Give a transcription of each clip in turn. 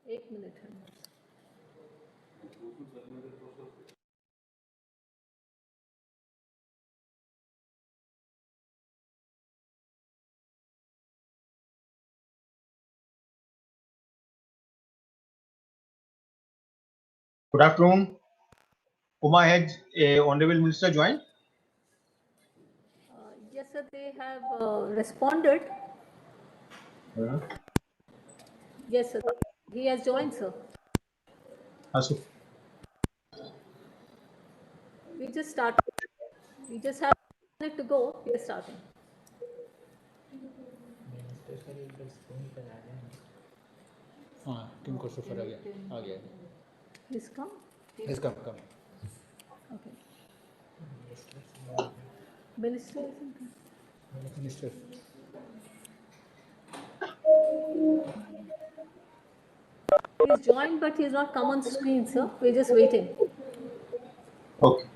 एक मिनट है. Good afternoon. Uma, has Honorable Minister joined? Yes, sir, they have responded. Yes, sir. He has joined, sir. Asu. We just started. We just have a minute to go. We are starting. Team को सफर आ गया. He's come. Yes, come. Okay. Minister isn't come. Minister. He's joined, but he's not come on screen, sir. We're just waiting. Okay.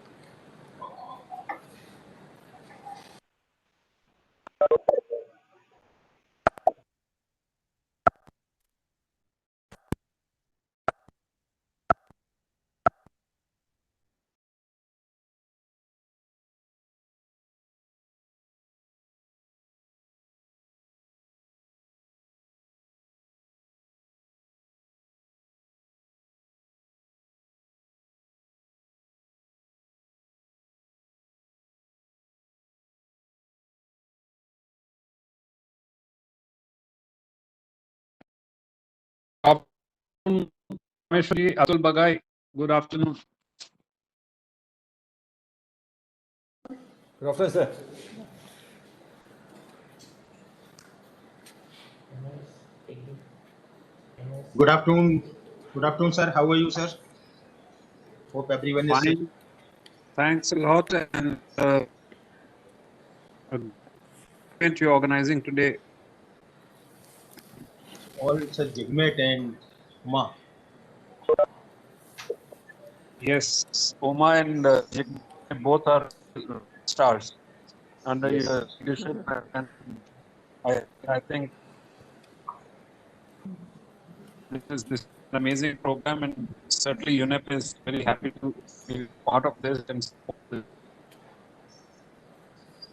Rameshwari, Atul Bagai, good afternoon. Professor. Good afternoon. Good afternoon, sir. How are you, sir? Hope everyone is safe. Fine. Thanks a lot, and a event you're organizing today. All sir Jigmet and Uma. Yes, Oma and Jigme both are stars under your leadership, and I think this is an amazing program, and certainly UNEP is very happy to be part of this and support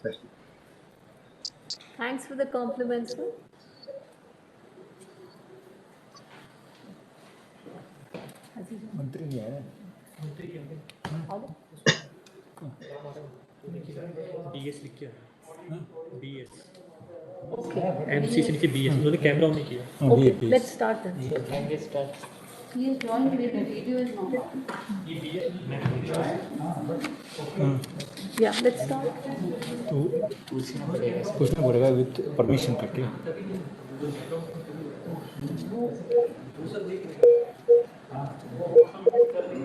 this. Thanks for the compliments, sir. मंत्री नहीं आया. BS लिख किया. BS. Okay. MC से नीचे BS. उन्होंने camera on नहीं किया. Okay, let's start then. Can we start? He is joined with the video is not. Yeah, let's start. पूछना पड़ेगा with permission करके.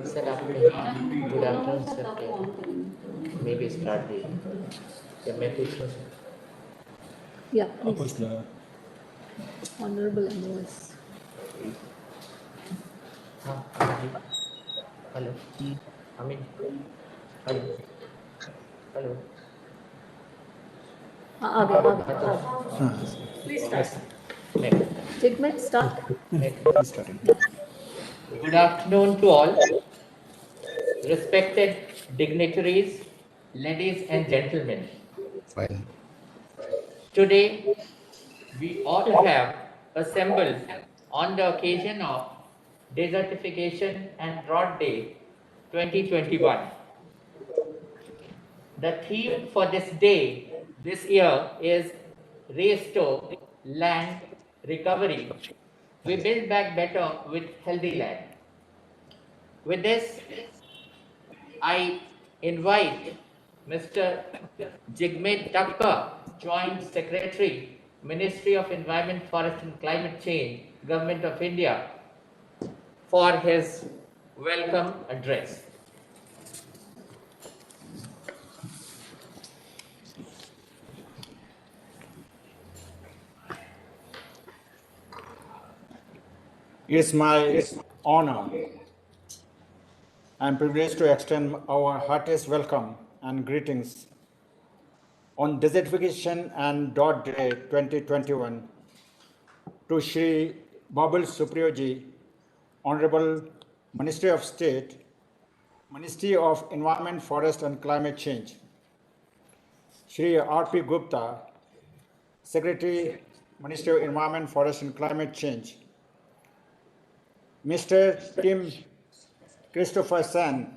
Sir, आपने good afternoon sir. Maybe start the. क्या मैं पूछ रहा हूँ? Yeah, please. Honorable MOS. हाँ. Hello. Amin. Hello. Hello. आ गया. Please start. Next. Jigmet, start. Good afternoon to all. Respected dignitaries, ladies and gentlemen. Fine. Today, we all have assembled on the occasion of Desertification and Drought Day 2021. The theme for this day this year is Restore Land Recovery. We build back better with healthy land. With this, I invite Mr. Jigme Tapka, Joint Secretary, Ministry of Environment, Forest and Climate Change, Government of India, for his welcome address. It's my honor and privilege to extend our heartiest welcome and greetings on Desertification and Drought Day 2021 to Shri Babul Supriyoji, Honorable Ministry of State, Ministry of Environment, Forest and Climate Change, Shri R.P. Gupta, Secretary, Ministry of Environment, Forest and Climate Change, Mr. Tim Christopher San,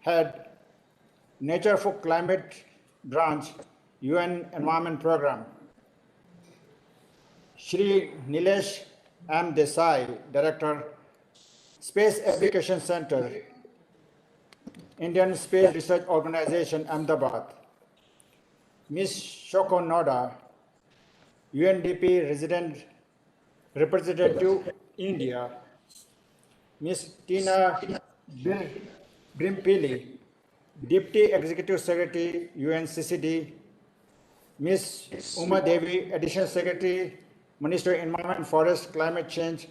Head, Nature for Climate Branch, UN Environment Program, Shri Nilesh M. Desai, Director, Space Application Center, Indian Space Research Organization, Ahmedabad, Ms. Shoko Noda, UNDP Resident Representative, India, Ms. Tina Brimpili, Deputy Executive Secretary, UNCCD, Ms. Uma Devi, Additional Secretary, Ministry of Environment, Forest, Climate Change,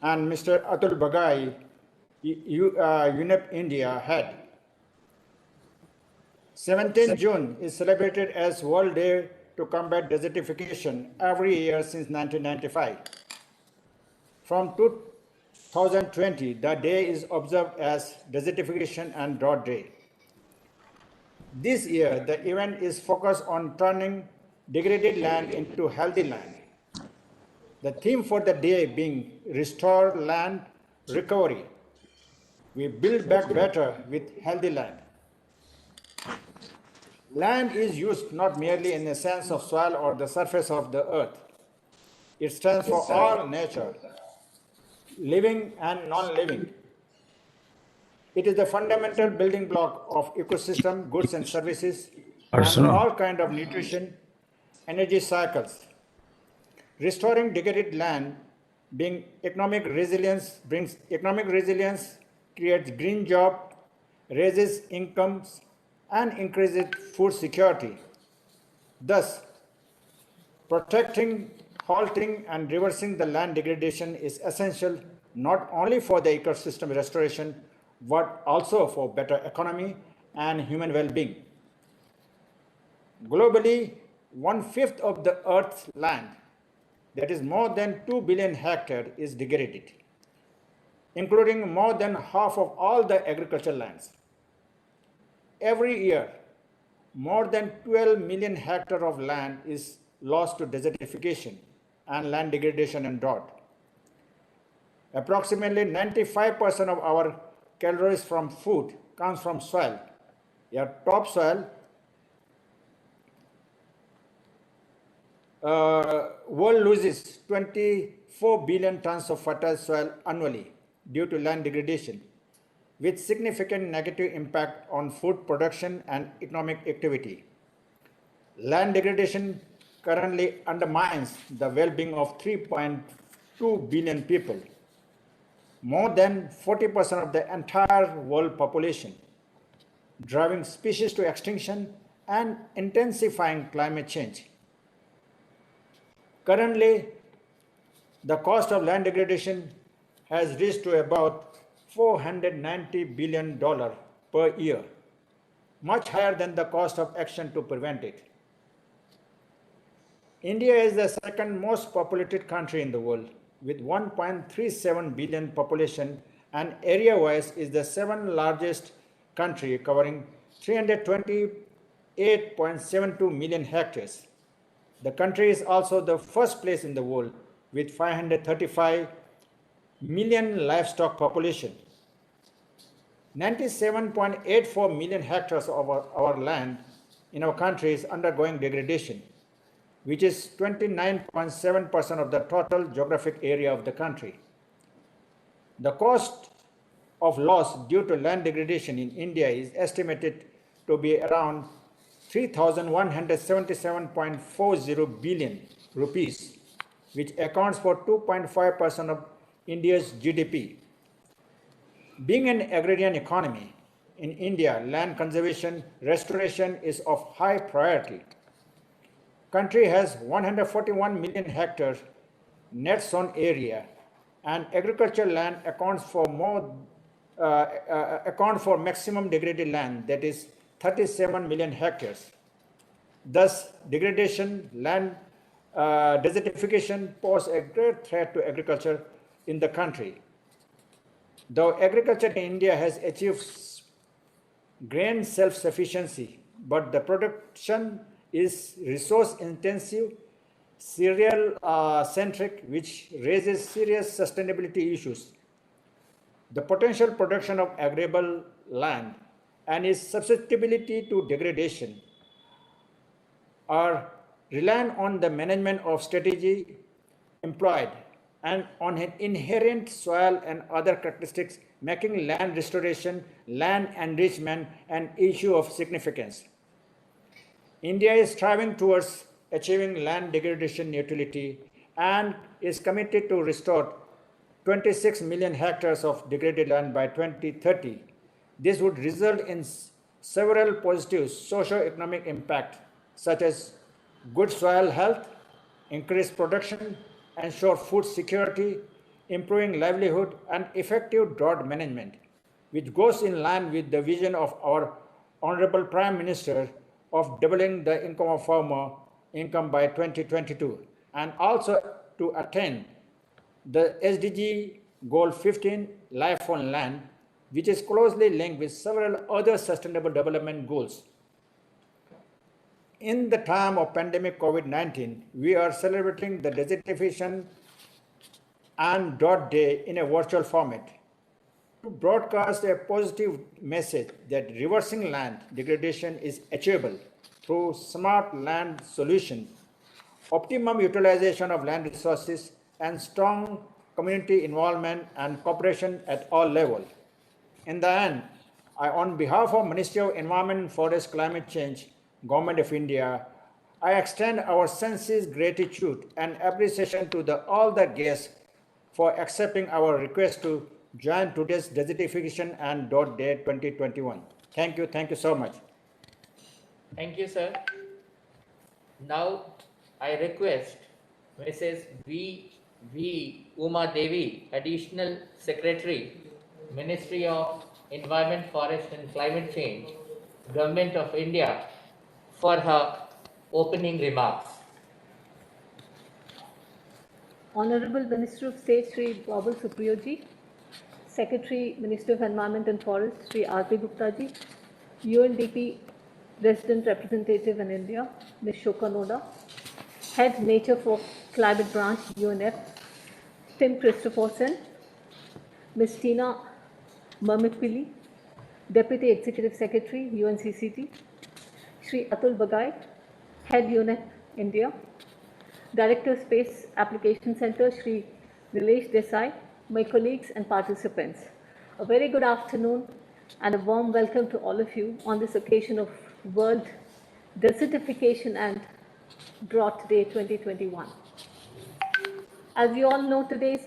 and Mr. Atul Bagai, UNEP India Head. 17th June is celebrated as World Day to Combat Desertification every year since 1995. From 2020, the day is observed as Desertification and Drought Day. This year, the event is focused on turning degraded land into healthy land. The theme for the day being Restore Land Recovery. We build back better with healthy land. Land is used not merely in the sense of soil or the surface of the earth. It stands for all nature, living and non-living. It is the fundamental building block of ecosystem, goods and services, and all kinds of nutrition, energy cycles. Restoring degraded land brings economic resilience, creates green jobs, raises incomes, and increases food security. Thus, protecting, halting, and reversing the land degradation is essential not only for the ecosystem restoration, but also for better economy and human well-being. Globally, 1/5 of the Earth's land, that is more than 2 billion hectares, is degraded, including more than half of all the agricultural lands. Every year, more than 12 million hectares of land is lost to desertification and land degradation and drought. Approximately 95% of our calories from food comes from soil. Your topsoil, world loses 24 billion tons of fertile soil annually due to land degradation, with significant negative impact on food production and economic activity. Land degradation currently undermines the well-being of 3.2 billion people, more than 40% of the entire world population, driving species to extinction and intensifying climate change. Currently, the cost of land degradation has reached to about $490 billion per year, much higher than the cost of action to prevent it. India is the second most populated country in the world, with 1.37 billion population, and area-wise is the 7th largest country, covering 328.72 million hectares. The country is also the first place in the world with 535 million livestock population. 97.84 million hectares of our land in our country is undergoing degradation, which is 29.7% of the total geographic area of the country. The cost of loss due to land degradation in India is estimated to be around 3,177.40 billion rupees, which accounts for 2.5% of India's GDP. Being an agrarian economy, in India, land conservation restoration is of high priority. Country has 141 million hectares net sown area, and agricultural land accounts for maximum degraded land, that is 37 million hectares. Thus, desertification pose a great threat to agriculture in the country. Though agriculture in India has achieved grain self-sufficiency, but the production is resource-intensive, cereal-centric, which raises serious sustainability issues. The potential production of arable land and its susceptibility to degradation are reliant on the management of strategy employed and on inherent soil and other characteristics, making land restoration, land enrichment an issue of significance. India is striving towards achieving land degradation neutrality and is committed to restore 26 million hectares of degraded land by 2030. This would result in several positive socio-economic impacts such as good soil health, increased production, ensure food security, improving livelihood, and effective drought management, which goes in line with the vision of our Honorable Prime Minister of doubling the income of farmer income by 2022, and also to attain the SDG Goal 15, Life on Land, which is closely linked with several other sustainable development goals. In the time of pandemic COVID-19, we are celebrating the Desertification and Drought Day in a virtual format to broadcast a positive message that reversing land degradation is achievable through smart land solutions, optimum utilization of land resources, and strong community involvement and cooperation at all levels. In the end, on behalf of Ministry of Environment, Forest, Climate Change, Government of India, I extend our sincere gratitude and appreciation to all the guests for accepting our request to join today's Desertification and Drought Day 2021. Thank you so much. Thank you, sir. Now, I request Mrs. V. Uma Devi, Additional Secretary, Ministry of Environment, Forest and Climate Change, Government of India, for her opening remarks. Honorable Minister of State Sri Babul Supriyoji, Secretary, Minister of Environment and Forest Sri R.P. Gupta ji, UNDP Resident Representative in India, Ms. Shoka Noda, Head Nature for Climate Branch, UNF, Tim Christopherson, Ms. Tina Mermikpili, Deputy Executive Secretary, UNCCT, Sri Atul Bagai, Head UNF India, Director Space Application Center, Sri Nilesh Desai, my colleagues and participants. A very good afternoon and a warm welcome to all of you on this occasion of World Desertification and Drought Day 2021. As you all know, today is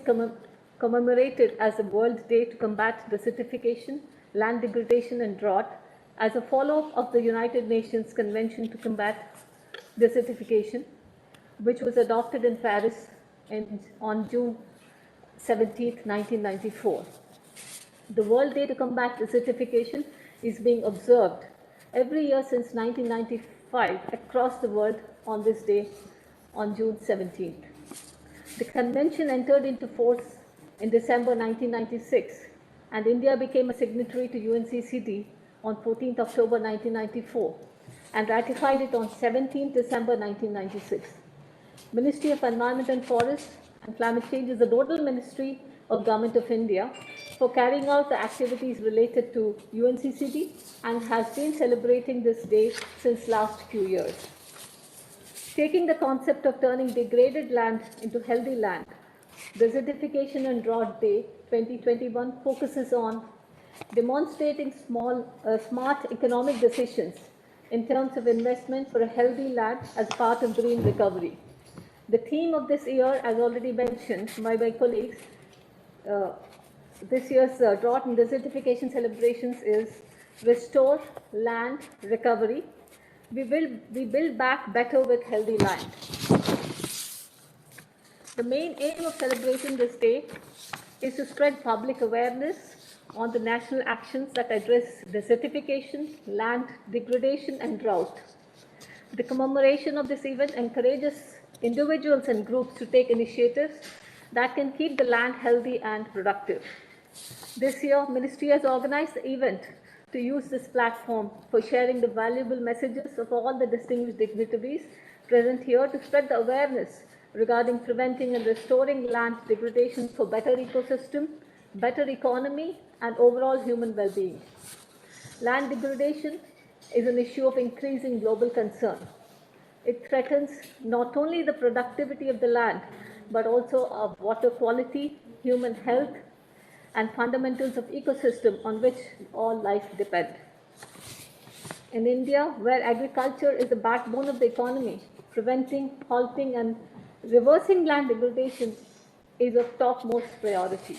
commemorated as a World Day to combat desertification, land degradation and drought as a follow-up of the United Nations Convention to combat desertification, which was adopted in Paris on June 17, 1994. The World Day to combat desertification is being observed every year since 1995 across the world on this day on June 17th. The convention entered into force in December 1996 and India became a signatory to UNCCT on 14th October 1994 and ratified it on 17th December 1996. Ministry of Environment and Forest and Climate Change is the nodal ministry of Government of India for carrying out the activities related to UNCCT and has been celebrating this day since last few years. Taking the concept of turning degraded land into healthy land, Desertification and Drought Day 2021 focuses on demonstrating smart economic decisions in terms of investment for a healthy land as part of green recovery. The theme of this year, as already mentioned by my colleagues, this year's drought and desertification celebrations is Restore Land Recovery. We build back better with healthy land. The main aim of celebrating this day is to spread public awareness on the national actions that address desertification, land degradation and drought. The commemoration of this event encourages individuals and groups to take initiatives that can keep the land healthy and productive. This year, Ministry has organized the event to use this platform for sharing the valuable messages of all the distinguished dignitaries present here to spread the awareness regarding preventing and restoring land degradation for better ecosystem, better economy, and overall human well-being. Land degradation is an issue of increasing global concern. It threatens not only the productivity of the land, but also our water quality, human health, and fundamentals of ecosystem on which all life depend. In India, where agriculture is the backbone of the economy, preventing, halting, and reversing land degradation is of topmost priority.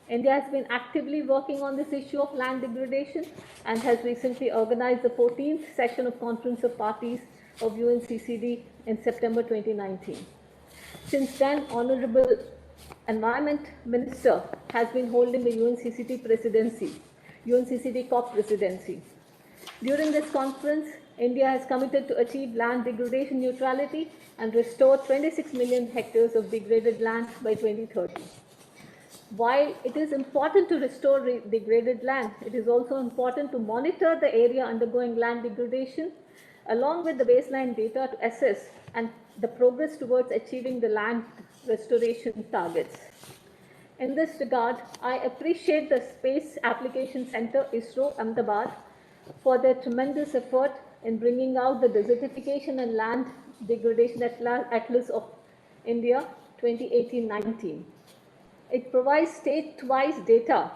India has been actively working on this issue of land degradation and has recently organized the 14th session of Conference of Parties of UNCCD in September 2019. Since then, Honorable Environment Minister has been holding the UNCCD presidency, UNCCD COP presidency. During this conference, India has committed to achieve land degradation neutrality and restore 26 million hectares of degraded land by 2030. While it is important to restore degraded land, it is also important to monitor the area undergoing land degradation along with the baseline data to assess and the progress towards achieving the land restoration targets. In this regard, I appreciate the Space Application Center, ISRO, Ahmedabad, for their tremendous effort in bringing out the Desertification and Land Degradation Atlas of India 2018-19. It provides state-wise data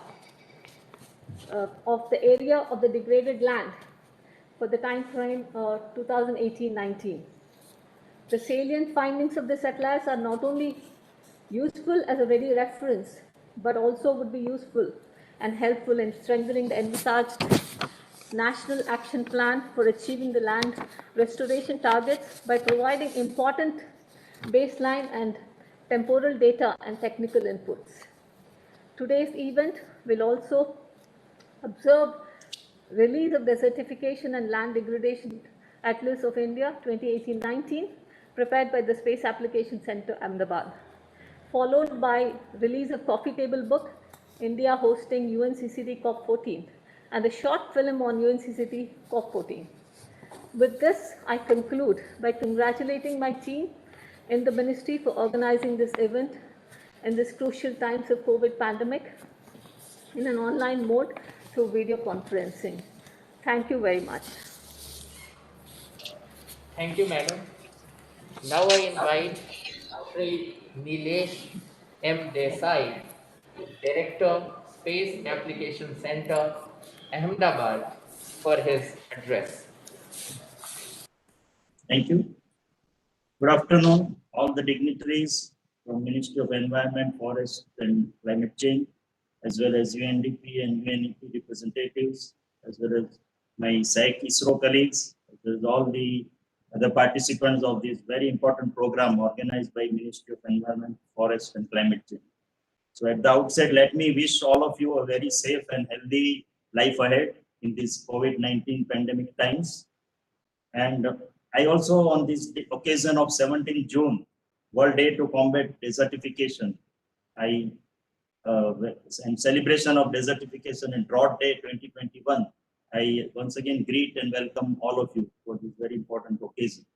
of the area of the degraded land for the time frame 2018-19. The salient findings of this atlas are not only useful as a ready reference, but also would be useful and helpful in strengthening the envisaged National Action Plan for achieving the land restoration targets by providing important baseline and temporal data and technical inputs. Today's event will also observe release of Desertification and Land Degradation Atlas of India 2018-19, prepared by the Space Application Center, Ahmedabad, followed by release of coffee table book, India hosting UNCCD COP14, and a short film on UNCCD COP14. With this, I conclude by congratulating my team in the ministry for organizing this event in this crucial times of COVID pandemic in an online mode through video conferencing. Thank you very much. Thank you, madam. Now I invite Sri Nilesh M. Desai, Director, Space Application Center, Ahmedabad, for his address. Thank you. Good afternoon, all the dignitaries from Ministry of Environment, Forest and Climate Change, as well as UNDP and UNEP representatives, as well as my SAC ISRO colleagues, as well as all the other participants of this very important program organized by Ministry of Environment, Forest and Climate Change. So at the outset, let me wish all of you a very safe and healthy life ahead in this COVID-19 pandemic times. And I also, on this occasion of 17th June, World Day to Combat Desertification, and celebration of Desertification and Drought Day 2021, I once again greet and welcome all of you for this very important occasion.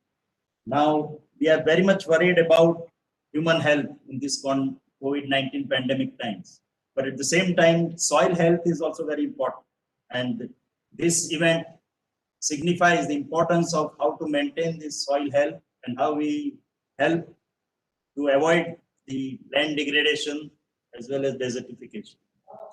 Now, we are very much worried about human health in this COVID-19 pandemic times. But at the same time, soil health is also very important. And this event signifies the importance of how to maintain this soil health and how we help to avoid the land degradation as well as desertification.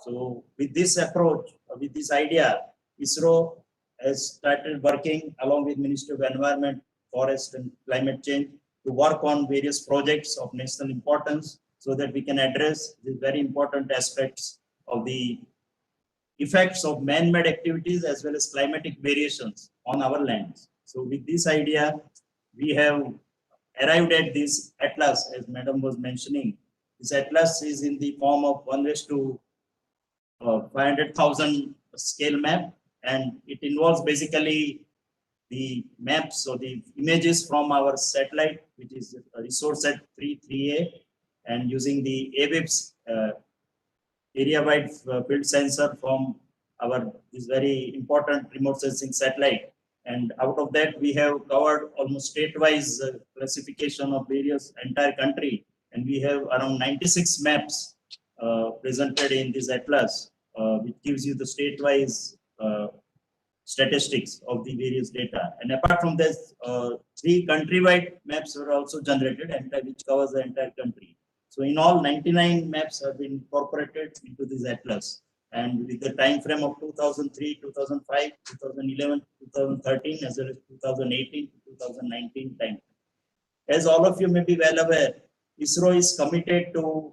So with this approach, with this idea, ISRO has started working along with Ministry of Environment, Forest and Climate Change to work on various projects of national importance so that we can address the very important aspects of the effects of man-made activities as well as climatic variations on our lands. So with this idea, we have arrived at this atlas, as Madam was mentioning. This atlas is in the form of 1:500,000 scale map, and it involves basically the maps or the images from our satellite, which is resource at 3A, and using the AWIPS area-wide field sensor from our this very important remote sensing satellite. And out of that, we have covered almost state-wise classification of various entire country. And we have around 96 maps presented in this atlas, which gives you the state-wise statistics of the various data. And apart from this, 3 country-wide maps were also generated, and which covers the entire country. So in all, 99 maps have been incorporated into this atlas. And with the time frame of 2003, 2005, 2011, 2013, as well as 2018 to 2019 time. As all of you may be well aware, ISRO is committed to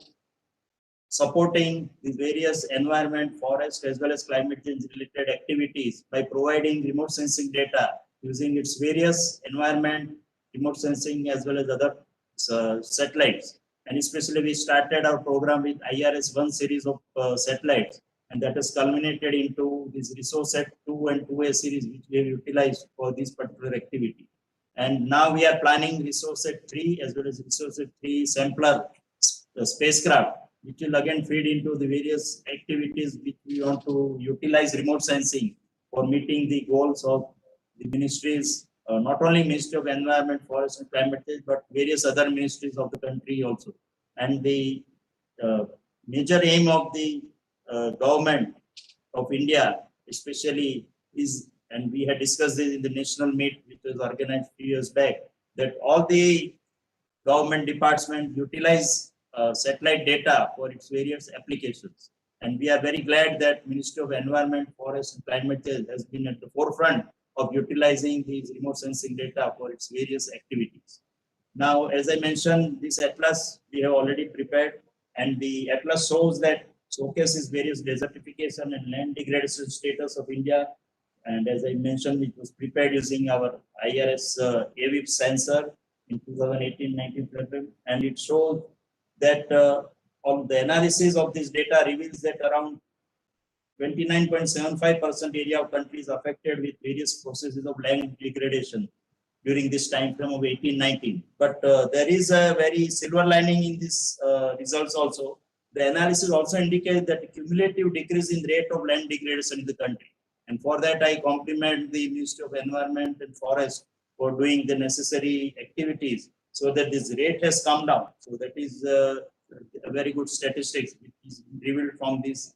supporting the various environment, forest, as well as climate change related activities by providing remote sensing data using its various environment, remote sensing, as well as other satellites. And especially we started our program with IRS-1 series of satellites, and that has culminated into this ResourceSat 2 and 2A series, which we have utilized for this particular activity. And now we are planning ResourceSat 3 as well as ResourceSat 3 sampler spacecraft, which will again feed into the various activities which we want to utilize remote sensing for meeting the goals of the ministries, not only Ministry of Environment, Forest and Climate Change, but various other ministries of the country also. And the major aim of the government of India, especially is, and we had discussed this in the national meet, which was organized a few years back, that all the government departments utilize satellite data for its various applications. And we are very glad that Ministry of Environment, Forest and Climate Change has been at the forefront of utilizing these remote sensing data for its various activities. Now, as I mentioned, this atlas we have already prepared, and the atlas shows that showcases various desertification and land degradation status of India. And as I mentioned, it was prepared using our IRS AVIP sensor in 2018-19 program, and it shows that on the analysis of this data reveals that around 29.75% area of country is affected with various processes of land degradation during this time frame of 18-19. But there is a very silver lining in this results also. The analysis also indicates that a cumulative decrease in rate of land degradation in the country. And for that, I compliment the Ministry of Environment and Forest for doing the necessary activities so that this rate has come down. So that is a very good statistics which is revealed from these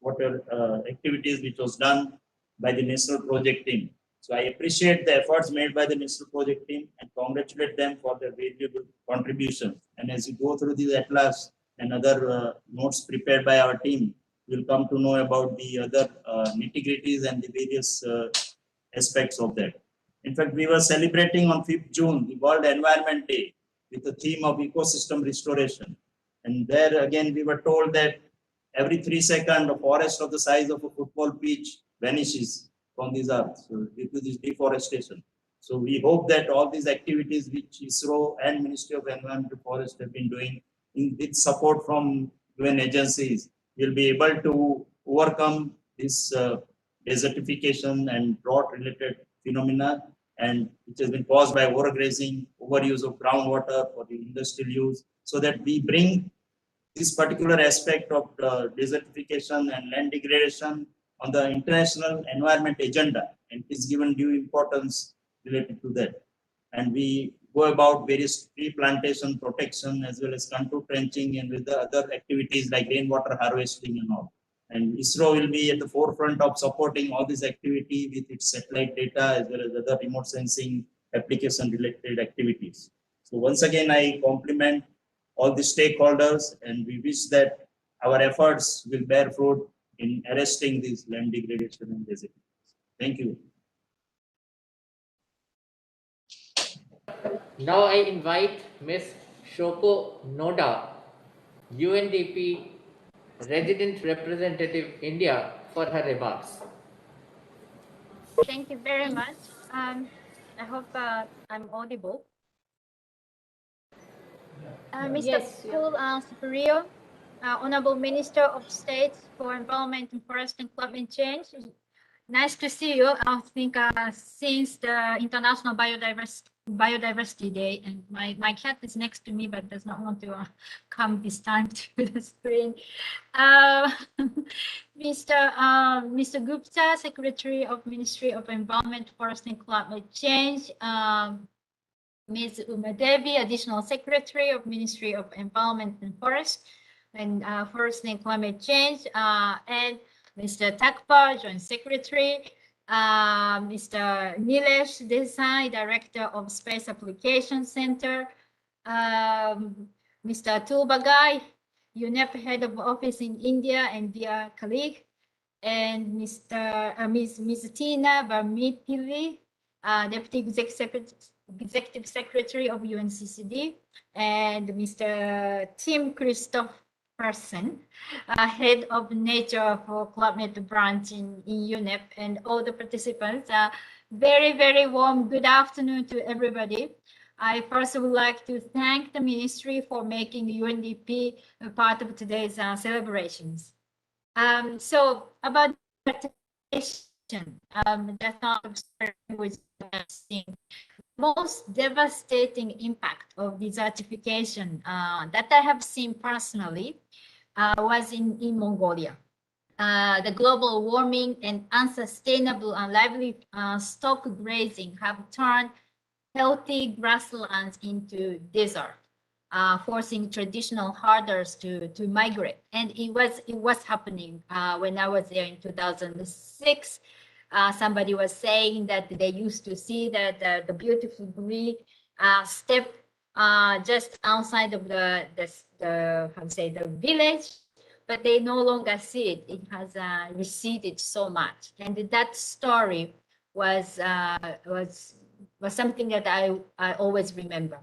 water activities which was done by the national project team. So I appreciate the efforts made by the national project team and congratulate them for their valuable contribution. And as you go through these atlas and other notes prepared by our team, you'll come to know about the other nitty-gritties and the various aspects of that. In fact, we were celebrating on 5th June, the World Environment Day, with the theme of ecosystem restoration. And there again, we were told that every 3 seconds, a forest of the size of a football pitch vanishes from this earth, so due to this deforestation. So we hope that all these activities which ISRO and Ministry of Environment and Forest have been doing with support from UN agencies will be able to overcome this desertification and drought related phenomena, and which has been caused by overgrazing, overuse of groundwater for the industrial use, so that we bring this particular aspect of desertification and land degradation on the international environment agenda, and is given due importance related to that. And we go about various tree plantation protection as well as contour trenching and with the other activities like rainwater harvesting and all. And ISRO will be at the forefront of supporting all this activity with its satellite data as well as other remote sensing application related activities. So once again, I compliment all the stakeholders, and we wish that our efforts will bear fruit in arresting this land degradation and desertification. Thank you. Now I invite Ms. Shoko Noda, UNDP Resident Representative India, for her remarks. Thank you very much. I hope I'm audible. Mr. Yes, Paul Superior, Honorable Minister of State for Environment and Forest and Climate Change. Nice to see you. I think since the International Biodiversity Day, and my cat is next to me but does not want to come this time to the screen. Mr. Gupta, Secretary of Ministry of Environment, Forest and Climate Change. Ms. Uma Devi, Additional Secretary of Ministry of Environment and Forest and Climate Change, and Mr. Takpa, Joint Secretary, Mr. Nilesh Desai, Director of Space Application Center, Mr. Atul Bagai, UNEP Head of Office in India and dear colleague, and Ms. Tina Barmipili, Deputy Executive Secretary of UNCCD, and Mr. Tim Christopherson, Head of Nature for Climate Branch in UNEP, and all the participants. Very, very warm good afternoon to everybody. I first would like to thank the ministry for making UNDP a part of today's celebrations. So about desertification, that's not with most devastating impact of desertification that I have seen personally was in Mongolia. The global warming and unsustainable and lively stock grazing have turned healthy grasslands into desert, forcing traditional herders to migrate. And it was happening when I was there in 2006. Somebody was saying that they used to see that the beautiful green steppe just outside of the village, but they no longer see it. It has receded so much, and that story was something that I always remember.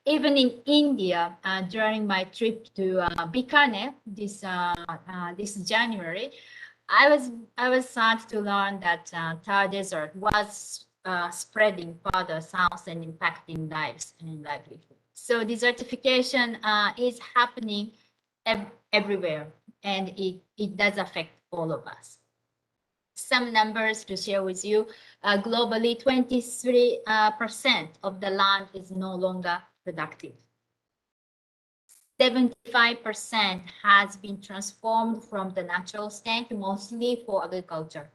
Even in India, during my trip to Bikaner this January, I was sad to learn that Thar Desert was spreading further south and impacting lives and livelihood. So desertification is happening everywhere, and it does affect all of us. Some numbers to share with you. Globally, 23% of the land is no longer productive. 75% has been transformed from the natural state, mostly for agriculture.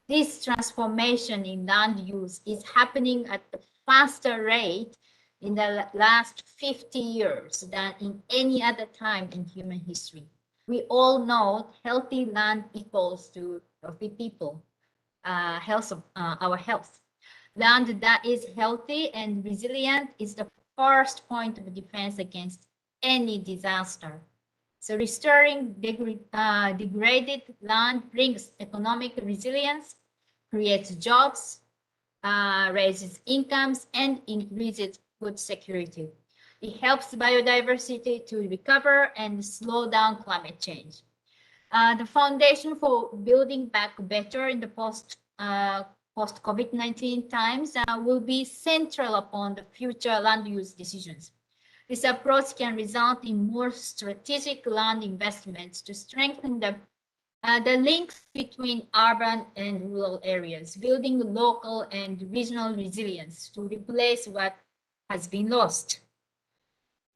This transformation in land use is happening at a faster rate in the last 50 years than in any other time in human history. We all know healthy land equals to healthy people, health of our health. Land that is healthy and resilient is the first point of defense against any disaster. So restoring degraded land brings economic resilience, creates jobs, raises incomes, and increases food security. It helps biodiversity to recover and slow down climate change. The foundation for building back better in the post-COVID-19 times will be central upon the future land use decisions. This approach can result in more strategic land investments to strengthen the links between urban and rural areas, building local and regional resilience to replace what has been lost.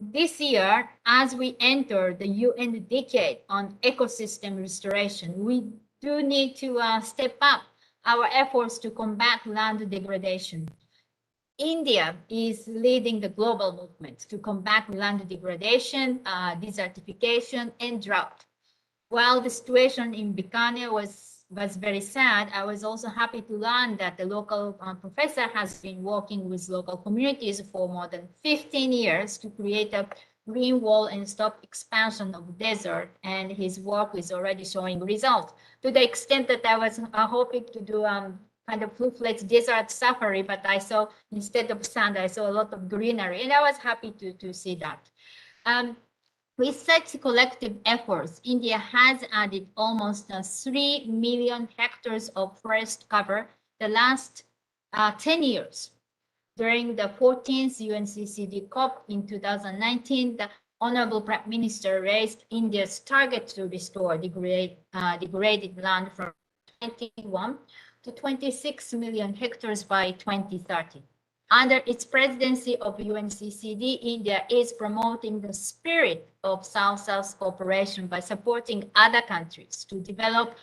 This year, as we enter the UN Decade on Ecosystem Restoration, we do need to step up our efforts to combat land degradation. India is leading the global movement to combat land degradation, desertification, and drought. While the situation in Bikaner was very sad, I was also happy to learn that the local professor has been working with local communities for more than 15 years to create a green wall and stop expansion of desert, and his work is already showing results to the extent that I was hoping to do kind of full-fledged desert safari, but I saw, instead of sand, I saw a lot of greenery, and I was happy to see that. With such collective efforts, India has added almost 3 million hectares of forest cover the last 10 years. During the 14th UNCCD COP in 2019, the Honorable Prime Minister raised India's target to restore degraded land from 21 to 26 million hectares by 2030. Under its presidency of UNCCD, India is promoting the spirit of South-South cooperation by supporting other countries to develop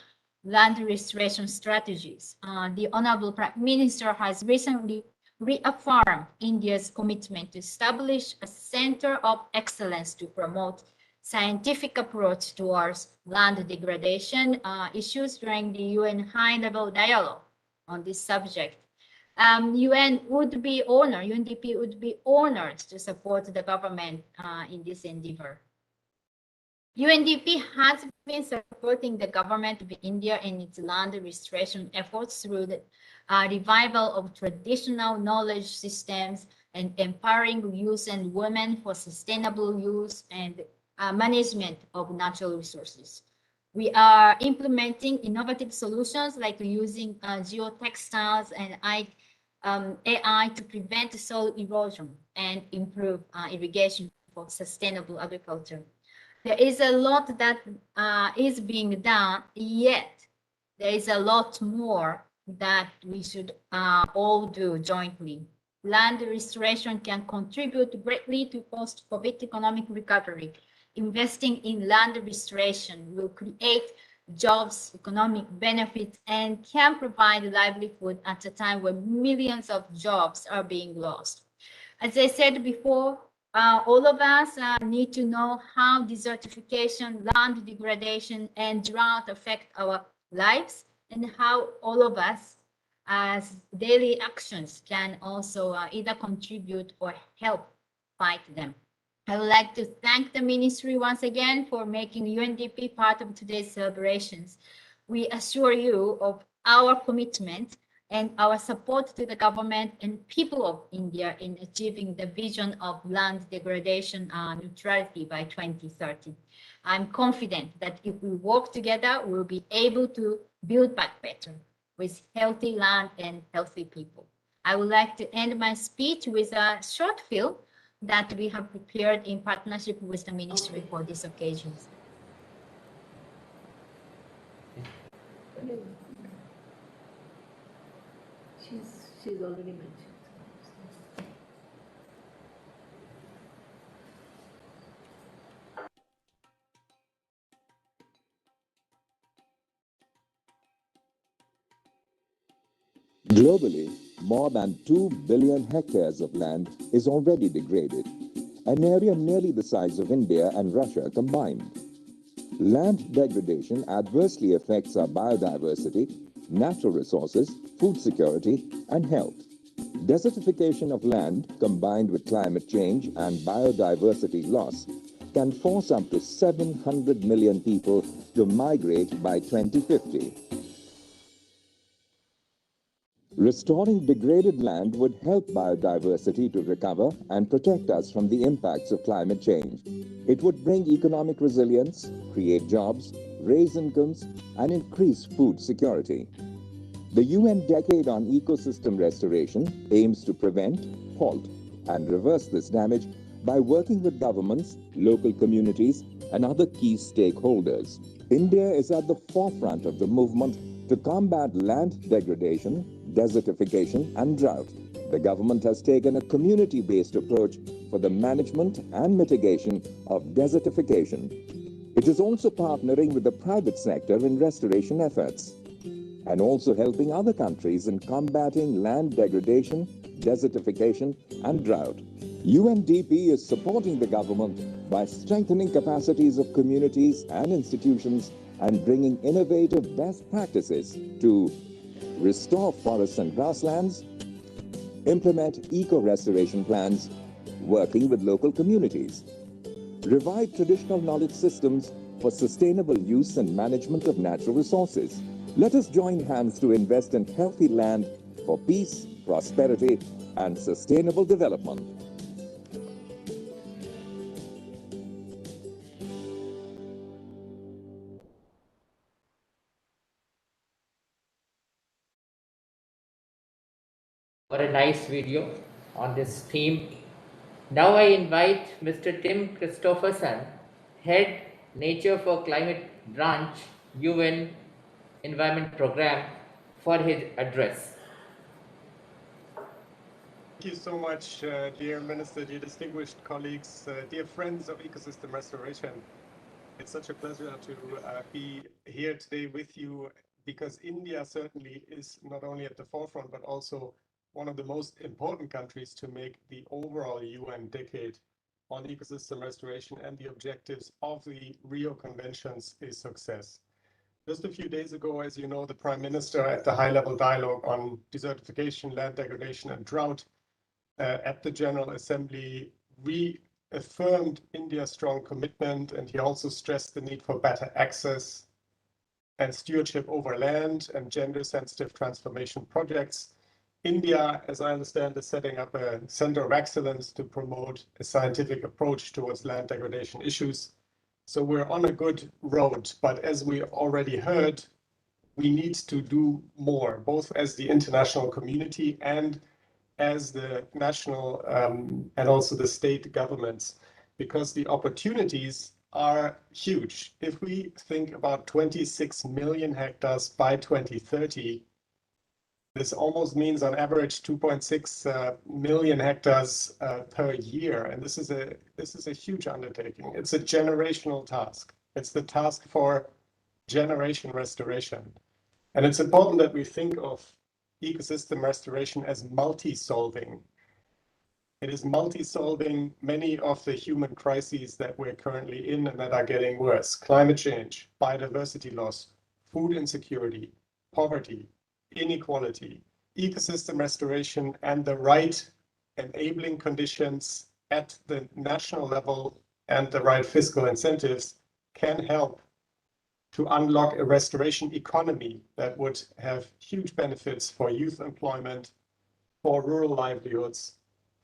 land restoration strategies. The Honorable Prime Minister has recently reaffirmed India's commitment to establish a center of excellence to promote scientific approach towards land degradation issues during the UN high-level dialogue on this subject. UNDP would be honored to support the government in this endeavor. UNDP has been supporting the government of India in its land restoration efforts through the revival of traditional knowledge systems and empowering youth and women for sustainable use and management of natural resources. We are implementing innovative solutions like using geotextiles and AI to prevent soil erosion and improve irrigation for sustainable agriculture. There is a lot that is being done, yet there is a lot more that we should all do jointly. Land restoration can contribute greatly to post-COVID economic recovery. Investing in land restoration will create jobs, economic benefits, and can provide livelihood at a time when millions of jobs are being lost. As I said before, all of us need to know how desertification, land degradation, and drought affect our lives, and how all of us as daily actions can also either contribute or help fight them. I would like to thank the ministry once again for making UNDP part of today's celebrations. We assure you of our commitment and our support to the government and people of India in achieving the vision of land degradation neutrality by 2030. I'm confident that if we work together, we'll be able to build back better with healthy land and healthy people. I would like to end my speech with a short film that we have prepared in partnership with the ministry for this occasion. She's already mentioned. Globally, more than 2 billion hectares of land is already degraded, an area nearly the size of India and Russia combined. Land degradation adversely affects our biodiversity, natural resources, food security, and health. Desertification of land combined with climate change and biodiversity loss can force up to 700 million people to migrate by 2050. Restoring degraded land would help biodiversity to recover and protect us from the impacts of climate change. It would bring economic resilience, create jobs, raise incomes, and increase food security. The UN Decade on Ecosystem Restoration aims to prevent, halt, and reverse this damage by working with governments, local communities, and other key stakeholders. India is at the forefront of the movement to combat land degradation, desertification, and drought. The government has taken a community-based approach for the management and mitigation of desertification. It is also partnering with the private sector in restoration efforts and also helping other countries in combating land degradation, desertification, and drought. UNDP is supporting the government by strengthening capacities of communities and institutions and bringing innovative best practices to restore forests and grasslands, implement eco-restoration plans, working with local communities, revive traditional knowledge systems for sustainable use and management of natural resources. Let us join hands to invest in healthy land for peace, prosperity, and sustainable development. For a nice video on this theme. Now I invite Mr. Tim Christopherson, Head Nature for Climate Branch, UN Environment Program, for his address. Thank you so much, dear Minister, dear distinguished colleagues, dear friends of ecosystem restoration. It's such a pleasure to be here today with you, because India certainly is not only at the forefront, but also one of the most important countries to make the overall UN decade on ecosystem restoration and the objectives of the Rio Conventions a success. Just a few days ago, as you know, the Prime Minister at the high-level dialogue on desertification, land degradation, and drought at the General Assembly reaffirmed India's strong commitment, and he also stressed the need for better access and stewardship over land and gender-sensitive transformation projects. India, as I understand, is setting up a center of excellence to promote a scientific approach towards land degradation issues. So we're on a good road, but as we have already heard, we need to do more, both as the international community and as the national and also the state governments, because the opportunities are huge. If we think about 26 million hectares by 2030, this almost means on average 2.6 million hectares per year. And this is a huge undertaking. It's a generational task. It's the task for generation restoration. And it's important that we think of ecosystem restoration as multi-solving. It is multi-solving many of the human crises that we're currently in and that are getting worse. Climate change, biodiversity loss, food insecurity, poverty, inequality, ecosystem restoration, and the right enabling conditions at the national level and the right fiscal incentives can help to unlock a restoration economy that would have huge benefits for youth employment, for rural livelihoods,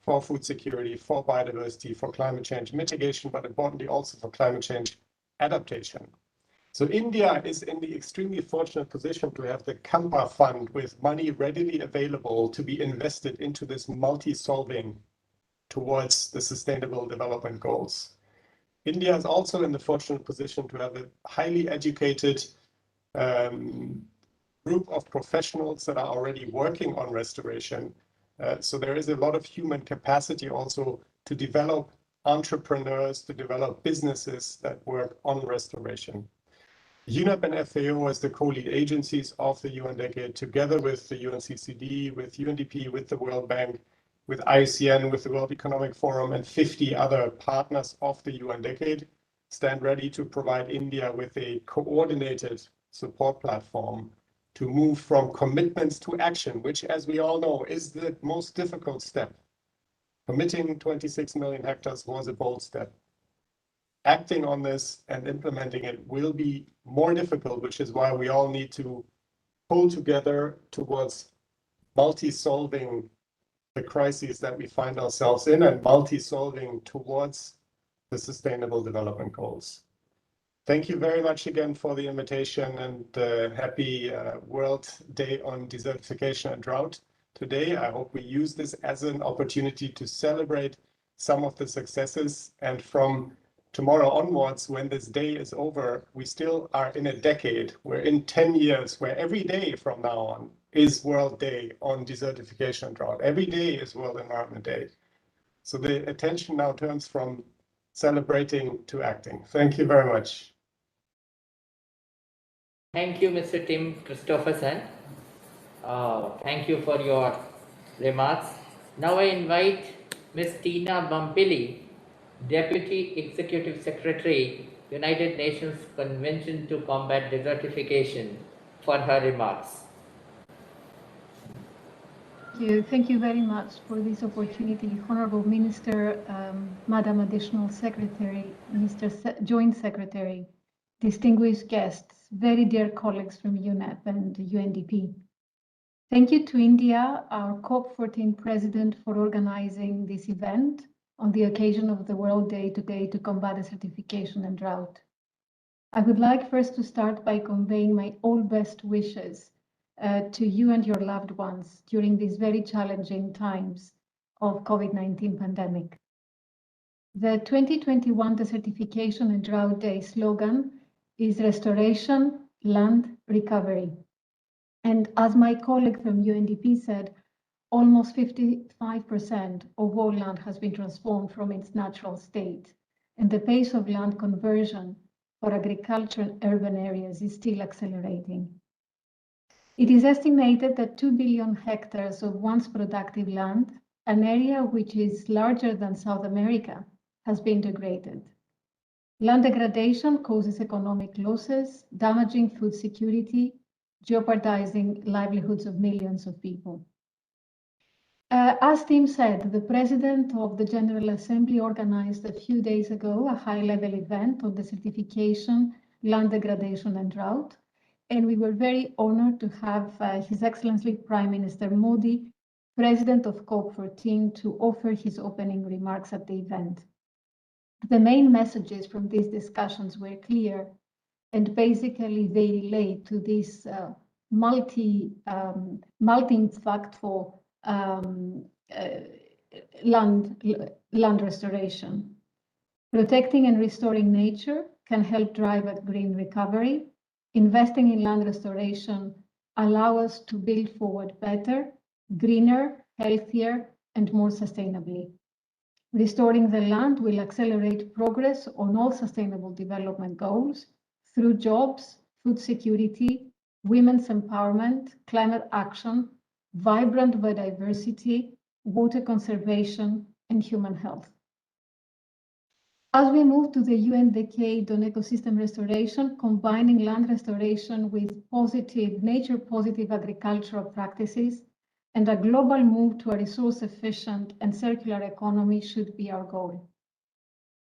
for food security, for biodiversity, for climate change mitigation, but importantly also for climate change adaptation. So India is in the extremely fortunate position to have the Kampa Fund with money readily available to be invested into this multi-solving towards the Sustainable Development Goals. India is also in the fortunate position to have a highly educated group of professionals that are already working on restoration. So there is a lot of human capacity also to develop entrepreneurs, to develop businesses that work on restoration. UNEP and FAO as the co-lead agencies of the UN Decade, together with the UNCCD, with UNDP, with the World Bank, with IUCN, with the World Economic Forum, and 50 other partners of the UN Decade, stand ready to provide India with a coordinated support platform to move from commitments to action, which, as we all know, is the most difficult step. Committing 26 million hectares was a bold step. Acting on this and implementing it will be more difficult, which is why we all need to pull together towards multi-solving the crises that we find ourselves in and multi-solving towards the Sustainable Development Goals. Thank you very much again for the invitation, and happy World Day on Desertification and Drought today. I hope we use this as an opportunity to celebrate some of the successes, and from tomorrow onwards, when this day is over, we still are in a decade. We're in 10 years where every day from now on is World Day on Desertification and Drought. Every day is World Environment Day. So the attention now turns from celebrating to acting. Thank you very much. Thank you, Mr. Tim Christopherson. Thank you for your remarks. Now I invite Ms. Tina Bampili, Deputy Executive Secretary, United Nations Convention to Combat Desertification, for her remarks. Thank you very much for this opportunity, Honorable Minister, Madam Additional Secretary, Mr. Joint Secretary, distinguished guests, very dear colleagues from UNEP and UNDP. Thank you to India, our COP14 president, for organizing this event on the occasion of the World Day today to combat desertification and drought. I would like first to start by conveying my all best wishes to you and your loved ones during these very challenging times of COVID-19 pandemic. The 2021 Desertification and Drought Day slogan is Restoration, Land, Recovery. And as my colleague from UNDP said, almost 55% of all land has been transformed from its natural state, and the pace of land conversion for agriculture and urban areas is still accelerating. It is estimated that 2 billion hectares of once productive land, an area which is larger than South America, has been degraded. Land degradation causes economic losses, damaging food security, jeopardizing livelihoods of millions of people. As Tim said, the President of the General Assembly organized a few days ago a high-level event on desertification, land degradation and drought, and we were very honored to have His Excellency Prime Minister Modi, President of COP14, to offer his opening remarks at the event. The main messages from these discussions were clear, and basically they relate to this multi-impactful land restoration. Protecting and restoring nature can help drive a green recovery. Investing in land restoration allow us to build forward better, greener, healthier, and more sustainably. Restoring the land will accelerate progress on all sustainable development goals through jobs, food security, women's empowerment, climate action, vibrant biodiversity, water conservation, and human health. As we move to the UN Decade on Ecosystem Restoration, combining land restoration with nature-positive agricultural practices and a global move to a resource-efficient and circular economy should be our goal.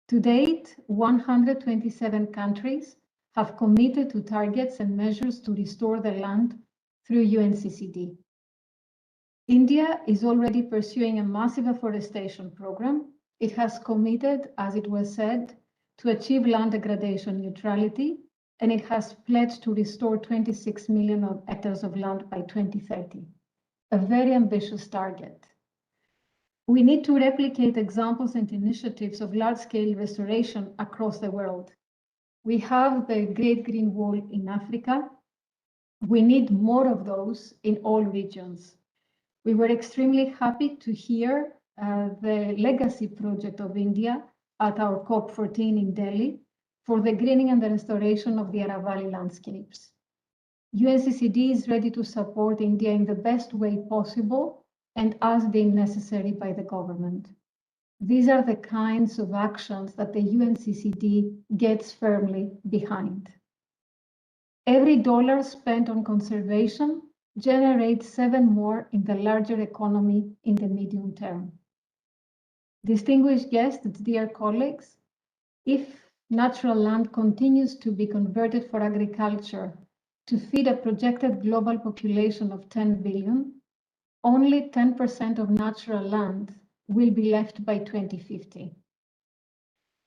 To date, 127 countries have committed to targets and measures to restore the land through UNCCD. India is already pursuing a massive afforestation program. It has committed, as it was said, to achieve land degradation neutrality, and it has pledged to restore 26 million hectares of land by 2030, a very ambitious target. We need to replicate examples and initiatives of large-scale restoration across the world. We have the Great Green Wall in Africa. We need more of those in all regions. We were extremely happy to hear the legacy project of India at our COP14 in Delhi for the greening and the restoration of the Aravalli landscapes. UNCCD is ready to support India in the best way possible and as deemed necessary by the government. These are the kinds of actions that the UNCCD gets firmly behind. Every dollar spent on conservation generates 7 more in the larger economy in the medium term. Distinguished guests, dear colleagues, if natural land continues to be converted for agriculture to feed a projected global population of 10 billion, only 10% of natural land will be left by 2050.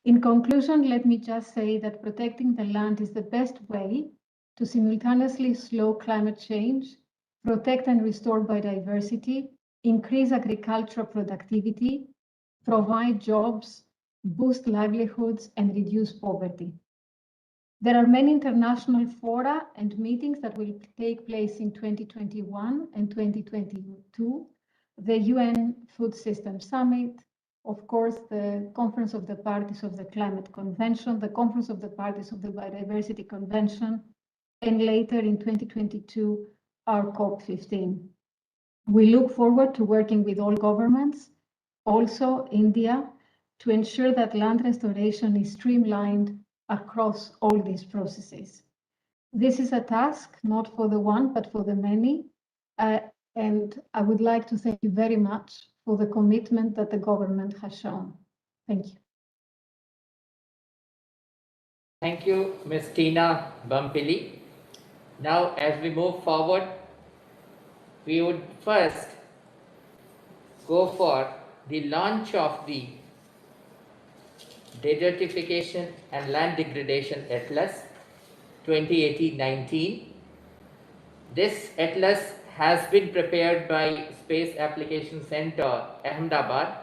In conclusion, let me just say that protecting the land is the best way to simultaneously slow climate change, protect and restore biodiversity, increase agricultural productivity, provide jobs, boost livelihoods, and reduce poverty. There are many international fora and meetings that will take place in 2021 and 2022, the UN Food System Summit, of course, the Conference of the Parties of the Climate Convention, the Conference of the Parties of the Biodiversity Convention, and later in 2022, our COP15. We look forward to working with all governments, also India, to ensure that land restoration is streamlined across all these processes. This is a task not for the one, but for the many. And I would like to thank you very much for the commitment that the government has shown. Thank you. Thank you, Ms. Tina Bampili. Now, as we move forward, we would first go for the launch of the Desertification and Land Degradation Atlas 2018-19. This atlas has been prepared by Space Application Center, Ahmedabad.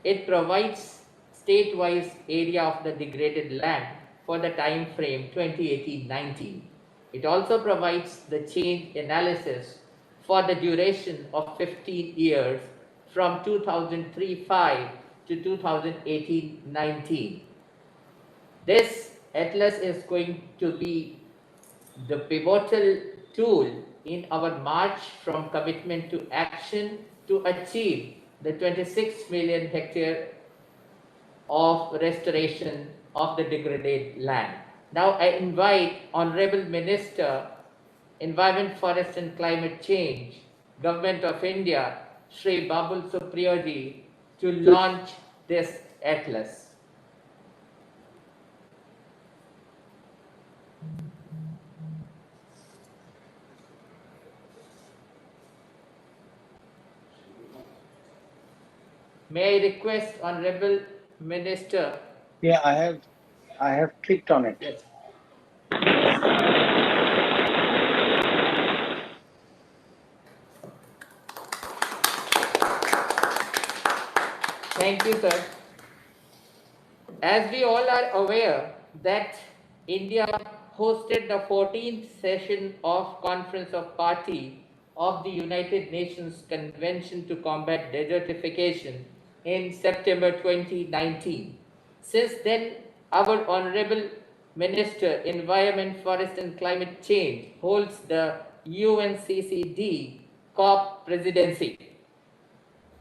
It provides state-wise area of the degraded land for the time frame 2018-19. It also provides the change analysis for the duration of 15 years from 2003-5 to 2018-19. This atlas is going to be the pivotal tool in our march from commitment to action to achieve the 26 million hectare of restoration of the degraded land. Now I invite Honorable Minister, Environment, Forest and Climate Change, Government of India, Shri Babul Supriyoji, to launch this atlas. May I request Honorable Minister? Yeah, I have clicked on it. Yes. Thank you, sir. As we all are aware that India hosted the 14th session of Conference of Parties of the United Nations Convention to Combat Desertification in September 2019. Since then, our Honorable Minister, Environment, Forest and Climate Change holds the UNCCD COP presidency.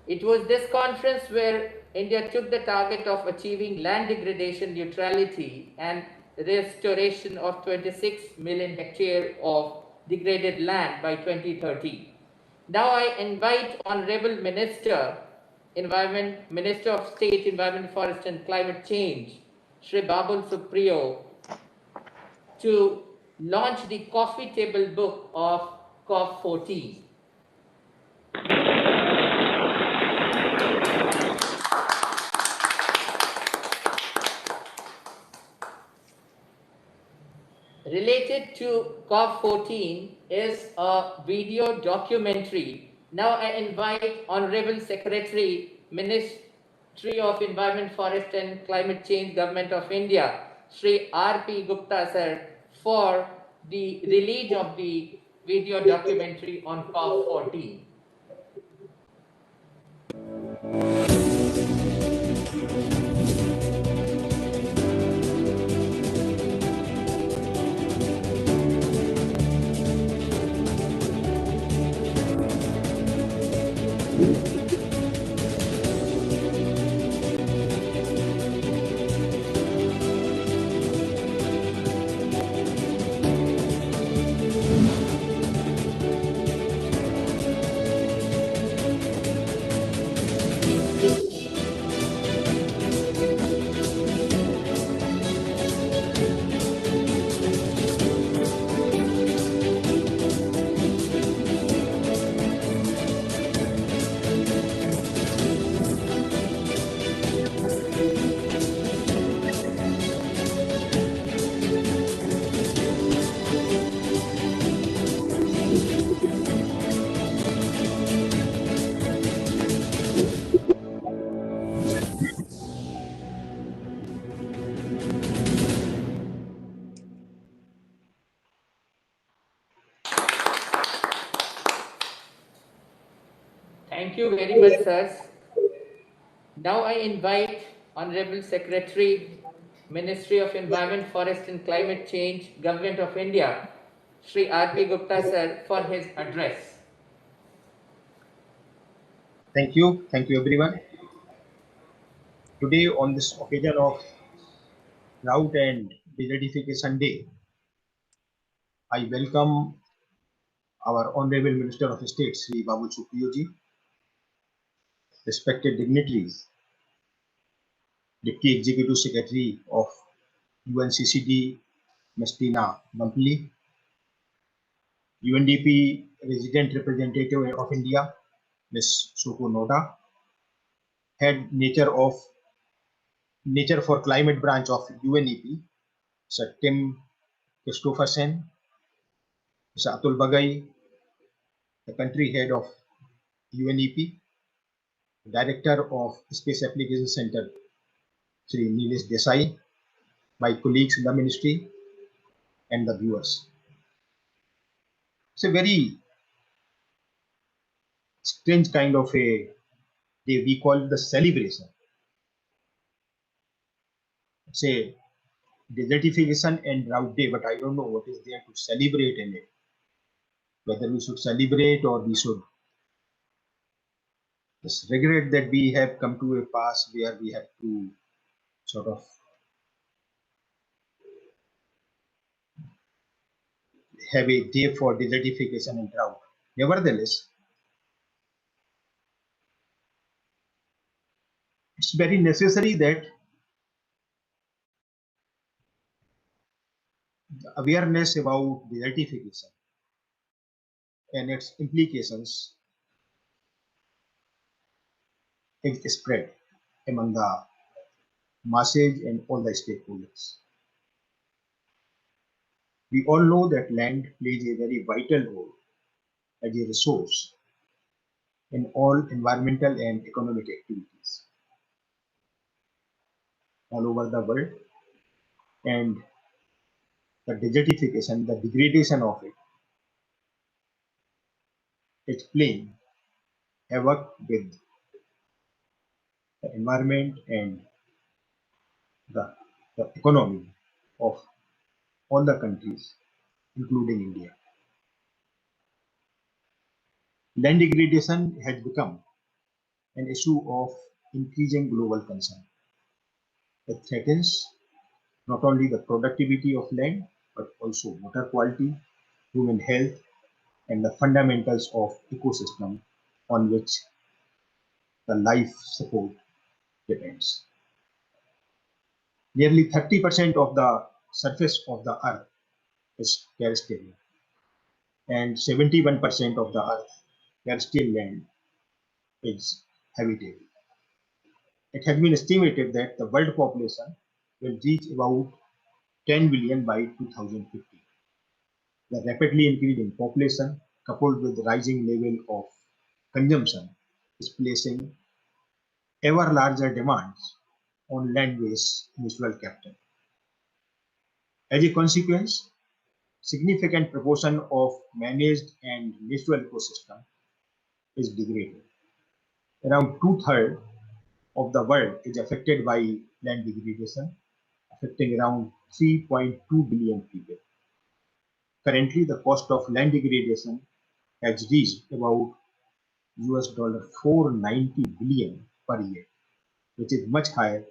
It was this conference where India took the target of achieving land degradation neutrality and restoration of 26 million hectares of degraded land by 2030. Now I invite Honorable Minister, Minister of State, Environment, Forest and Climate Change, Shri Babul Supriyo, to launch the coffee table book of COP14. Related to COP14 is a video documentary. Now I invite Honorable Secretary, Ministry of Environment, Forest and Climate Change, Government of India, Shri R.P. Gupta sir, for the release of the video documentary on COP14. Thank you very much, sirs. Now I invite Honorable Secretary, Ministry of Environment, Forest and Climate Change, Government of India, Shri R.P. Gupta sir, for his address. Thank you everyone. Today on this occasion of Drought and Desertification Day, I welcome our Honorable Minister of State, Sri Babul Supriyoji, respected dignitaries, Deputy Executive Secretary of UNCCD, Ms. Tina Mampli, UNDP Resident Representative of India, Ms. Suko Noda, Head Nature for Climate Branch of UNEP, Sir Tim Christopherson, Mr. Atul Bagay, the Country Head of UNEP, Director of Space Application Center, Sri Nilesh Desai, my colleagues in the ministry, and the viewers. It's a very strange kind of a day. We call it the celebration. Say Desertification and Drought Day, but I don't know what is there to celebrate in it. Whether we should celebrate or we should just regret that we have come to a pass where we have to sort of have a day for desertification and drought. Nevertheless, it's very necessary that the awareness about desertification and its implications is spread among the masses and all the stakeholders. We all know that land plays a very vital role as a resource in all environmental and economic activities all over the world, and the desertification, the degradation of it, is playing havoc with the environment and the, the economy of all the countries, including India. Land degradation has become an issue of increasing global concern. It threatens not only the productivity of land, but also water quality, human health, and the fundamentals of ecosystem on which the life support depends. Nearly 30% of the surface of the earth is terrestrial, and 71% of the earth terrestrial land is habitable. It has been estimated that the world population will reach about 10 billion by 2050. The rapidly increasing population, coupled with rising level of consumption, is placing ever larger demands on land-based natural capital. As a consequence, significant proportion of managed and natural ecosystem is degraded. Around two-thirds of the world is affected by land degradation, affecting around 3.2 billion people. Currently, the cost of land degradation has reached about $490 billion per year, which is much higher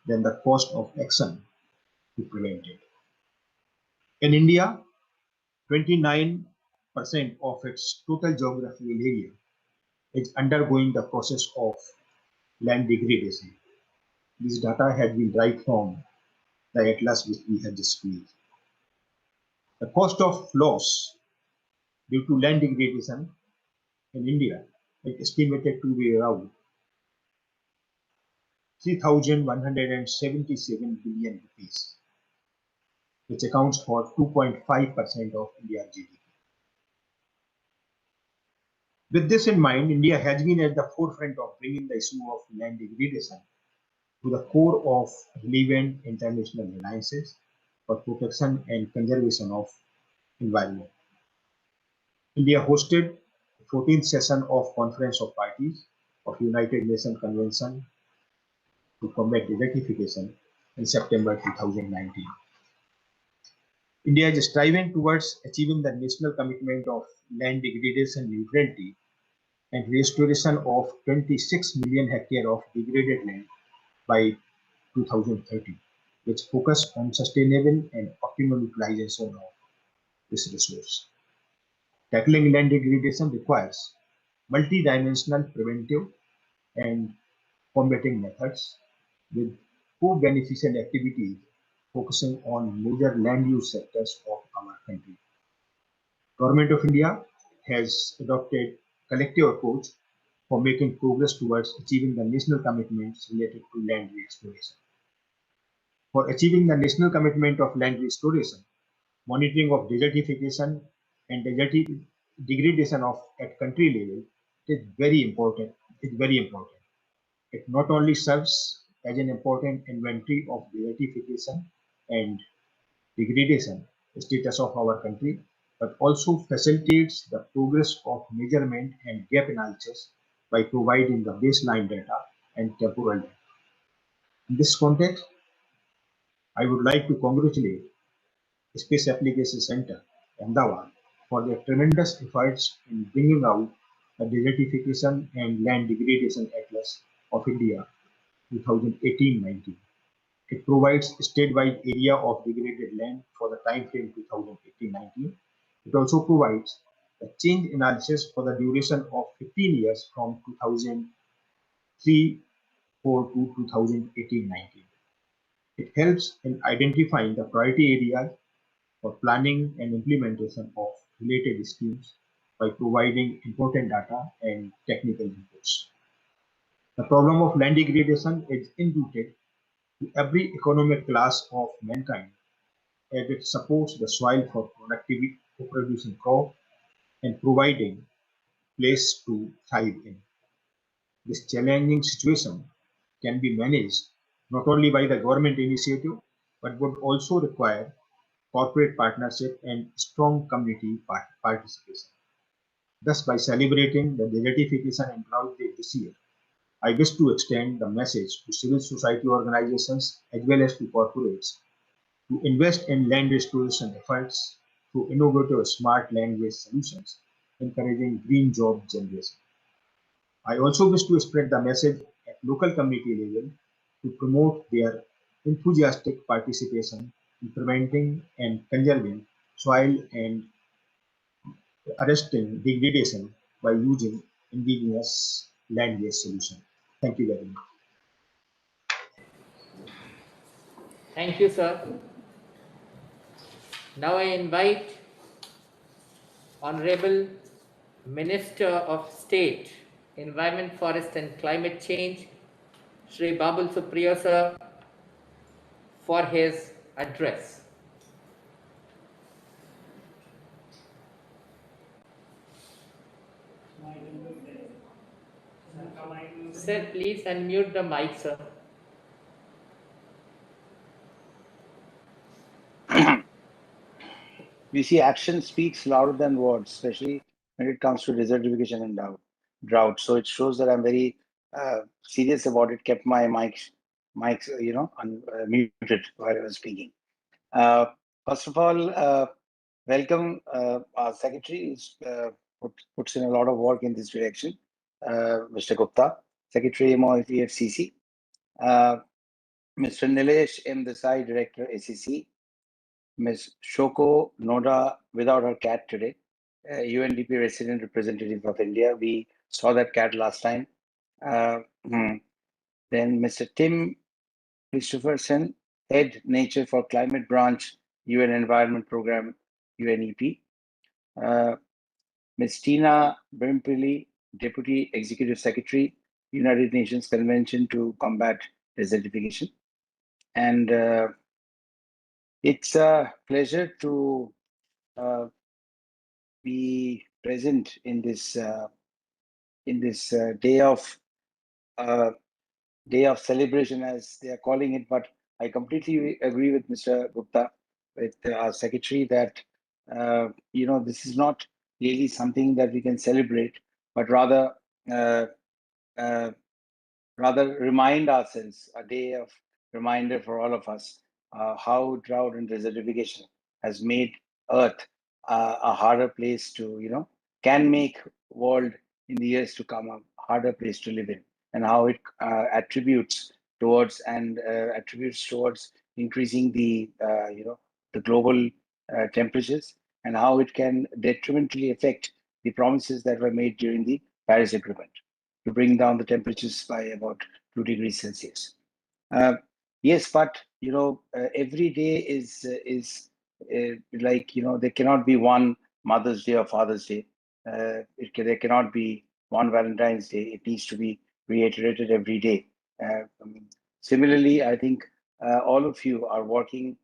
than the cost of action to prevent it. In India, 29% of its total geographical area is undergoing the process of land degradation. This data has been derived from the atlas which we have just read. The cost of loss due to land degradation in India is estimated to be around 3,177 billion rupees, which accounts for 2.5% of India's GDP. With this in mind, India has been at the forefront of bringing the issue of land degradation to the core of relevant international alliances for protection and conservation of environment. India hosted the 14th session of Conference of Parties of United Nations Convention to combat desertification in September 2019. India is striving towards achieving the national commitment of land degradation neutrality and restoration of 26 million hectares of degraded land by 2030, which focus on sustainable and optimal utilization of this resource. Tackling land degradation requires multi-dimensional preventive and combating methods with co-beneficial activities focusing on major land use sectors of our country. Government of India has adopted collective approach for making progress towards achieving the national commitments related to land restoration. For achieving the national commitment of land restoration, monitoring of desertification and degradation of at country level is very important. It's very important. It not only serves as an important inventory of desertification and degradation status of our country, but also facilitates the progress of measurement and gap analysis by providing the baseline data and temporal data. In this context, I would like to congratulate Space Application Center, Ahmedabad, for their tremendous efforts in bringing out the Desertification and Land Degradation Atlas of India 2018-19. It provides statewide area of degraded land for the time frame 2018-19. It also provides the change analysis for the duration of 15 years from 2003 to 2018-19. It helps in identifying the priority areas for planning and implementation of related schemes by providing important data and technical inputs. The problem of land degradation is inrooted to every economic class of mankind, as it supports the soil for productivity, for producing crop and providing place to thrive in. This challenging situation can be managed not only by the government initiative, but would also require corporate partnership and strong community participation. Thus, by celebrating the Desertification and Drought Day this year, I wish to extend the message to civil society organizations as well as to corporates to invest in land restoration efforts through innovative smart land-based solutions, encouraging green job generation. I also wish to spread the message at local community level to promote their enthusiastic participation in preventing and conserving soil and arresting degradation by using indigenous land-based solutions. Thank you very much. Thank you, sir. Now I invite Honorable Minister of State, Environment, Forest and Climate Change, Shri Babul Supriyo sir, for his address. Sir, please unmute the mic, sir. We see action speaks louder than words, especially when it comes to desertification and drought. So it shows that I'm very serious about it. Kept my mics, muted while I was speaking. First of all, welcome our secretary. Puts in a lot of work in this direction. Mr. Gupta, Secretary of EFCC. Mr. Nilesh M. Desai, Director, ACC. Ms. Shoko Noda, without her cat today, UNDP resident representative of India. We saw that cat last time. Then Mr. Tim Christopherson, Head Nature for Climate Branch, UN Environment Program, UNEP. Ms. Tina Brimpili, Deputy Executive Secretary, United Nations Convention to Combat Desertification. And it's a pleasure to be present in this day of celebration, as they are calling it. But I completely agree with Mr. Gupta, with our secretary, that this is not really something that we can celebrate, but rather remind ourselves, a day of reminder for all of us, how drought and desertification has made Earth a harder place to, can make world in the years to come a harder place to live in, and how it attributes towards increasing the global temperatures, and how it can detrimentally affect the promises that were made during the Paris Agreement to bring down the temperatures by about 2 degrees Celsius. Yes, but every day is like, there cannot be one Mother's Day or Father's Day. There cannot be one Valentine's Day. It needs to be reiterated every day. Similarly, I think all of you are working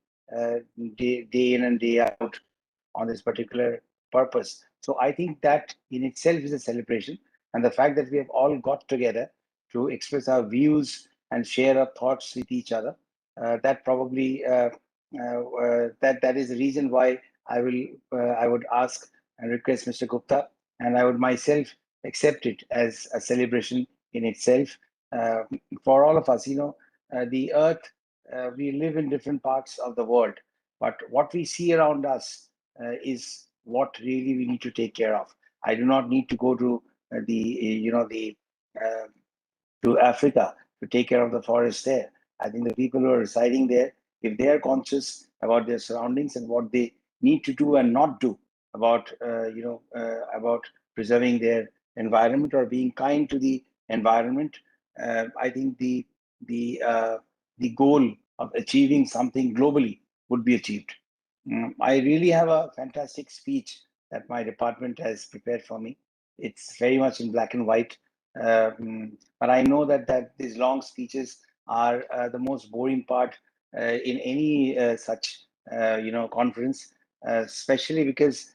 day in and day out on this particular purpose. So I think that in itself is a celebration. And the fact that we have all got together to express our views and share our thoughts with each other, that probably that is the reason why I would ask and request Mr. Gupta, and I would myself accept it as a celebration in itself for all of us. The earth, we live in different parts of the world, but what we see around us is what really we need to take care of. I do not need to go to uh, to Africa to take care of the forest there. I think the people who are residing there, if they are conscious about their surroundings and what they need to do and not do about about preserving their environment or being kind to the environment, I think the goal of achieving something globally would be achieved. I really have a fantastic speech that my department has prepared for me. It's very much in black and white. But I know that these long speeches are the most boring part in any such conference, especially because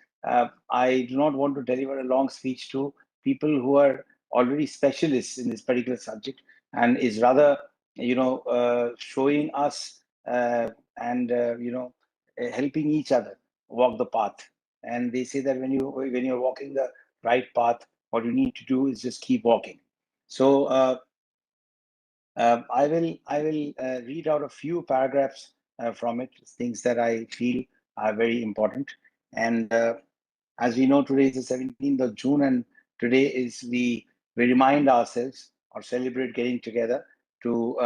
I do not want to deliver a long speech to people who are already specialists in this particular subject, and is rather showing us and helping each other walk the path. And they say that when you're walking the right path, what you need to do is just keep walking. So I will read out a few paragraphs from it, things that I feel are very important. And as we know, today is the 17th of June, and today is we remind ourselves or celebrate getting together to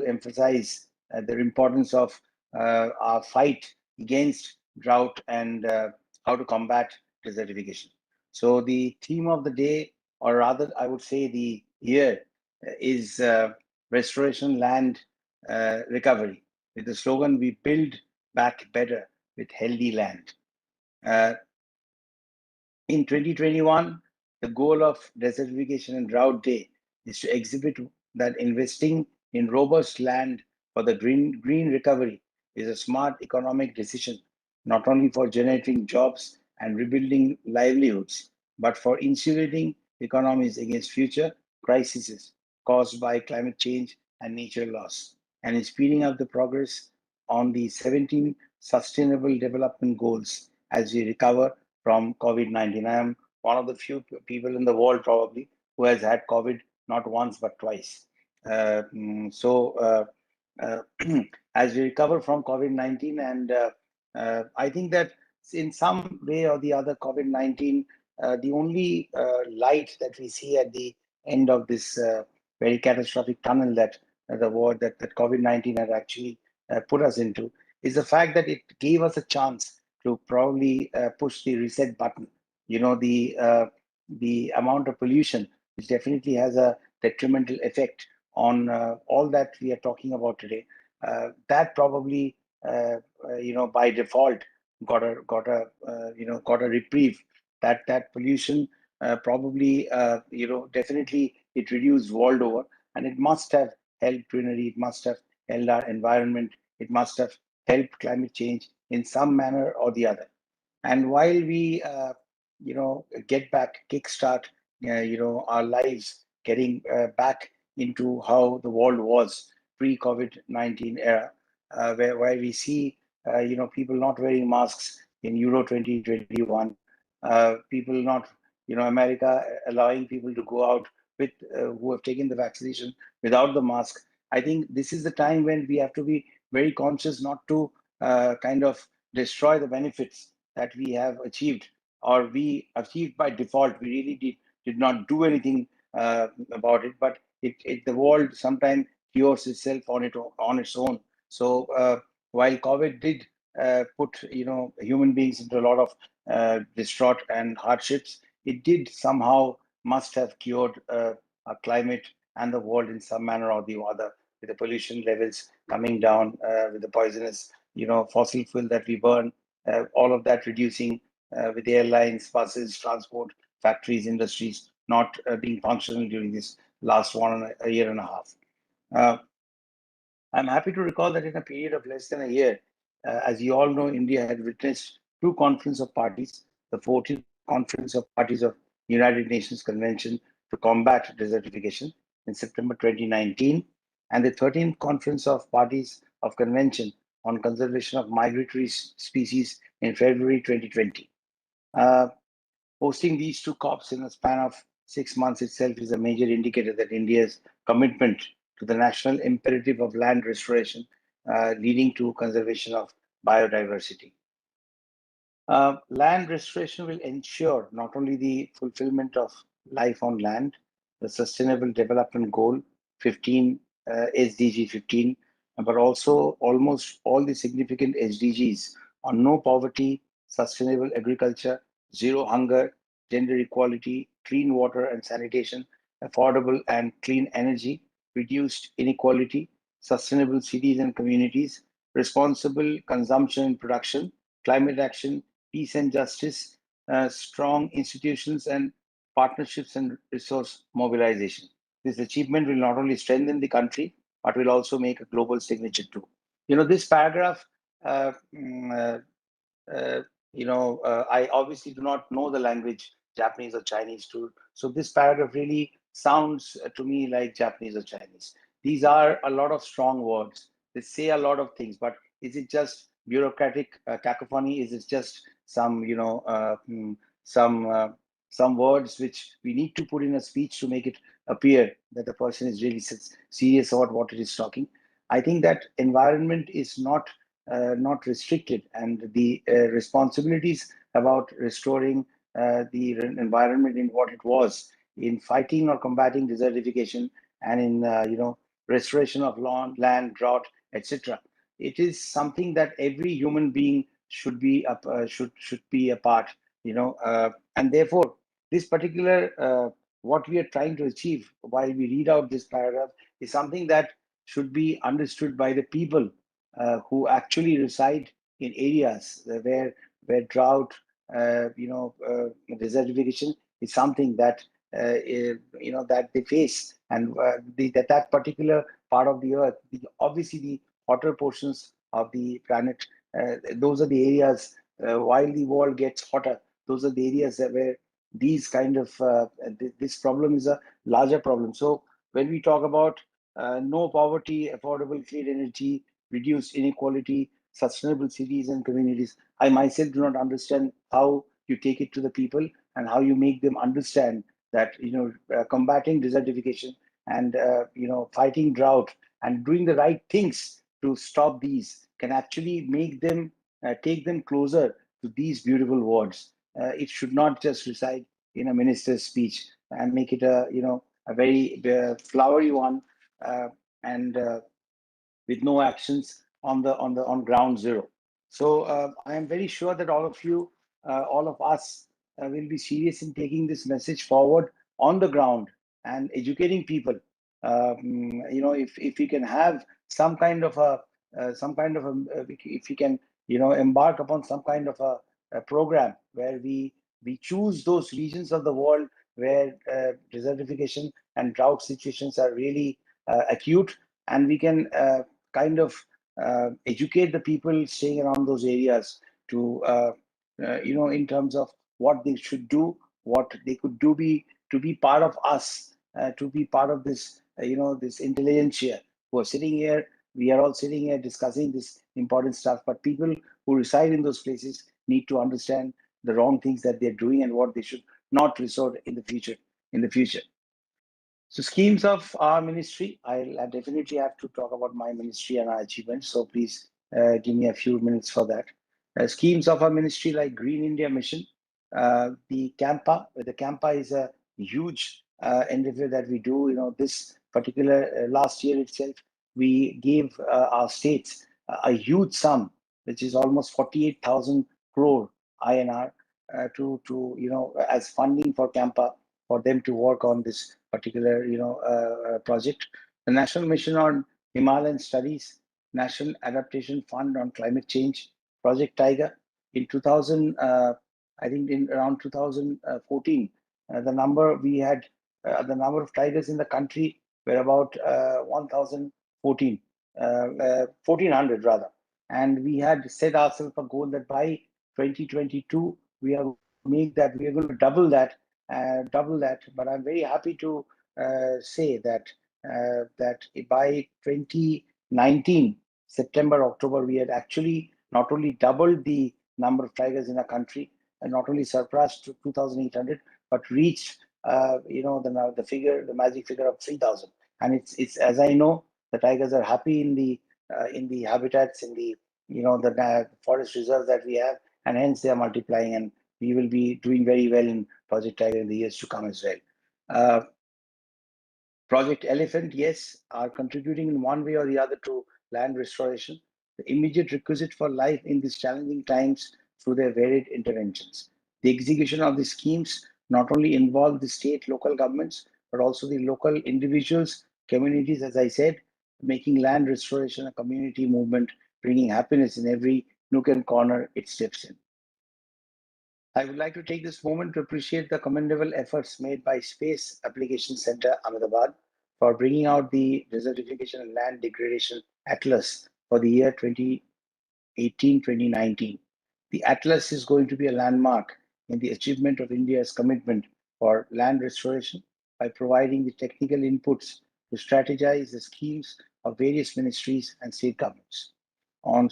emphasize the importance of our fight against drought and how to combat desertification. So the theme of the day, or rather, I would say the year, is Restoration Land Recovery, with the slogan, "We build back better with healthy land." In 2021, the goal of Desertification and Drought Day is to exhibit that investing in robust land for the green recovery is a smart economic decision, not only for generating jobs and rebuilding livelihoods, but for insulating economies against future crises caused by climate change and nature loss, and in speeding up the progress on the 17 Sustainable Development Goals as we recover from COVID-19. I am one of the few people in the world probably who has had COVID not once but twice. As we recover from COVID-19, and I think that in some way or the other, COVID-19, the only light that we see at the end of this very catastrophic tunnel that the war that COVID-19 had actually put us into, is the fact that it gave us a chance to probably push the reset button. The amount of pollution, which definitely has a detrimental effect on all that we are talking about today, that probably by default got a reprieve. That pollution probably definitely it reduced world over, and it must have helped greenery, it must have helped our environment, it must have helped climate change in some manner or the other. And while we get back, kickstart our lives, getting back into how the world was pre-COVID-19 era, where we see people not wearing masks in Euro 2021, people not, America allowing people to go out with who have taken the vaccination without the mask. I think this is the time when we have to be very conscious not to kind of destroy the benefits that we have achieved, or we achieved by default. We really did not do anything about it, but the world sometimes cures itself on its own. So while COVID did put human beings into a lot of distraught and hardships, it did somehow must have cured our climate and the world in some manner or the other, with the pollution levels coming down, with the poisonous fossil fuel that we burn, all of that reducing, with airlines, buses, transport, factories, industries not being functional during this last a year and a half. I'm happy to recall that in a period of less than a year, as you all know, India had witnessed two conference of parties: the 14th Conference of Parties of United Nations Convention to Combat Desertification in September 2019, and the 13th Conference of Parties of Convention on conservation of migratory species in February 2020. Hosting these two COPs in a span of 6 months itself is a major indicator that India's commitment to the national imperative of land restoration, leading to conservation of biodiversity. Land restoration will ensure not only the fulfillment of life on land, the Sustainable Development Goal 15, SDG 15, but also almost all the significant SDGs on no poverty, sustainable agriculture, zero hunger, gender equality, clean water and sanitation, affordable and clean energy, reduced inequality, sustainable cities and communities, responsible consumption and production, climate action, peace and justice, strong institutions and partnerships and resource mobilization. This achievement will not only strengthen the country, but will also make a global signature too. This paragraph, I obviously do not know the language Japanese or Chinese too. So this paragraph really sounds to me like Japanese or Chinese. These are a lot of strong words. They say a lot of things, but is it just bureaucratic cacophony? Is it just some, some words which we need to put in a speech to make it appear that the person is really serious about what it is talking? I think that environment is not restricted, and the responsibilities about restoring the environment in what it was, in fighting or combating desertification, and in restoration of land, drought, etc. It is something that every human being should be should be a part, and therefore this particular what we are trying to achieve while we read out this paragraph is something that should be understood by the people who actually reside in areas where drought, desertification is something that that they face, and that particular part of the earth, obviously the hotter portions of the planet, those are the areas while the world gets hotter. Those are the areas where these kind of this problem is a larger problem. So when we talk about no poverty, affordable clean energy, reduce inequality, sustainable cities and communities, I myself do not understand how you take it to the people and how you make them understand that combating desertification and fighting drought and doing the right things to stop these can actually make them take them closer to these beautiful words. It should not just reside in a minister's speech and make it a a very flowery one, and with no actions on ground zero. So I am very sure that all of you, all of us, will be serious in taking this message forward on the ground and educating people. If we can have some kind of a if we can embark upon some kind of a program where we choose those regions of the world where desertification and drought situations are really acute, and we can kind of educate the people staying around those areas to in terms of what they should do, what they could do to be part of us, to be part of this this intelligentsia who are sitting here. We are all sitting here discussing this important stuff, but people who reside in those places need to understand the wrong things that they're doing and what they should not resort in the future. So schemes of our ministry, I definitely have to talk about my ministry and our achievements. So please give me a few minutes for that. Schemes of our ministry like Green India Mission, the Campa is a huge endeavor that we do. This particular last year itself, we gave our states a huge sum, which is almost 48,000 crore INR to as funding for Campa, for them to work on this particular project. The National Mission on Himalayan Studies, National Adaptation Fund on Climate Change, Project Tiger. In 2000, I think in around 2014, the number we had, the number of tigers in the country were about 1,400 rather. And we had set ourselves a goal that by 2022, we are going to double that. But I'm very happy to say that by 2019 September, October, we had actually not only doubled the number of tigers in our country and not only surpassed 2,800, but reached the magic figure of 3,000. And it's as I know, the tigers are happy in the habitats, in the forest reserves that we have, and hence they are multiplying, and we will be doing very well in Project Tiger in the years to come as well. Project Elephant, yes, are contributing in one way or the other to land restoration, the immediate requisite for life in these challenging times through their varied interventions. The execution of these schemes not only involve the state, local governments, but also the local individuals, communities, as I said, making land restoration a community movement, bringing happiness in every nook and corner it steps in. I would like to take this moment to appreciate the commendable efforts made by Space Application Center, Ahmedabad, for bringing out the Desertification and Land Degradation Atlas for the year 2018-2019. The Atlas is going to be a landmark in the achievement of India's commitment for land restoration by providing the technical inputs to strategize the schemes of various ministries and state governments. On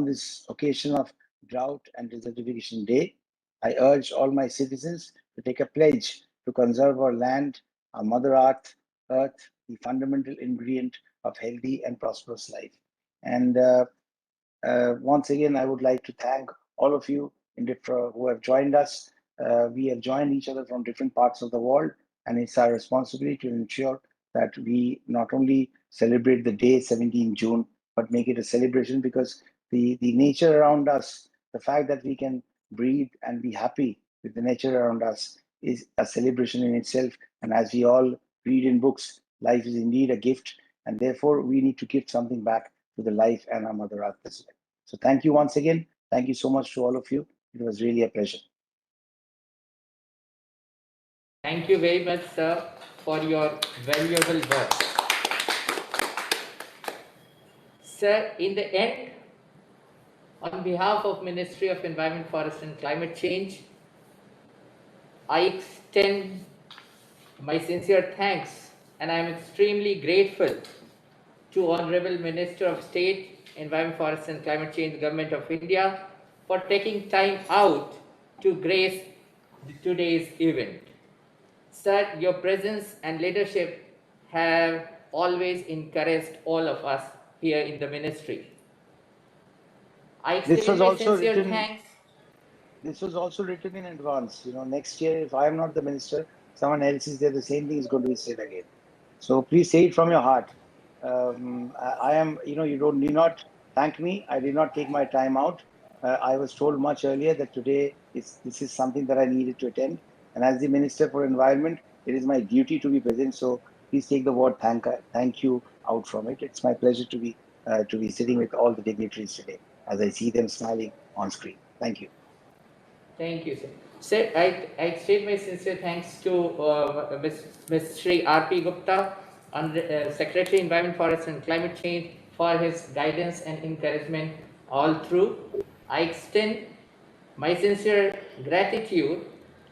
this occasion of Drought and Desertification Day, I urge all my citizens to take a pledge to conserve our land, our Mother Earth, the fundamental ingredient of healthy and prosperous life. And once again, I would like to thank all of you who have joined us. We have joined each other from different parts of the world, and it's our responsibility to ensure that we not only celebrate the day 17 June, but make it a celebration, because the nature around us, the fact that we can breathe and be happy with the nature around us is a celebration in itself. And as we all read in books, life is indeed a gift, and therefore we need to give something back to the life and our Mother Earth as well. So thank you once again. Thank you so much to all of you. It was really a pleasure. Thank you very much, sir, for your valuable work. Sir, in the end, on behalf of Ministry of Environment, Forest and Climate Change, I extend my sincere thanks, and I am extremely grateful to Honorable Minister of State, Environment, Forest and Climate Change, Government of India, for taking time out to grace today's event. Sir, your presence and leadership have always encouraged all of us here in the ministry. I extend my sincere thanks. This was also written in advance. Next year, if I am not the minister, someone else is there, the same thing is going to be said again. So please say it from your heart. I am, you need not thank me. I did not take my time out. I was told much earlier that today this is something that I needed to attend. And as the Minister for Environment, it is my duty to be present. So please take the word thank you out from it. It's my pleasure to be sitting with all the dignitaries today as I see them smiling on screen. Thank you. Thank you, sir. Sir, I extend my sincere thanks to Ms. Shri R.P. Gupta, Secretary, Environment, Forest and Climate Change, for his guidance and encouragement all through. I extend my sincere gratitude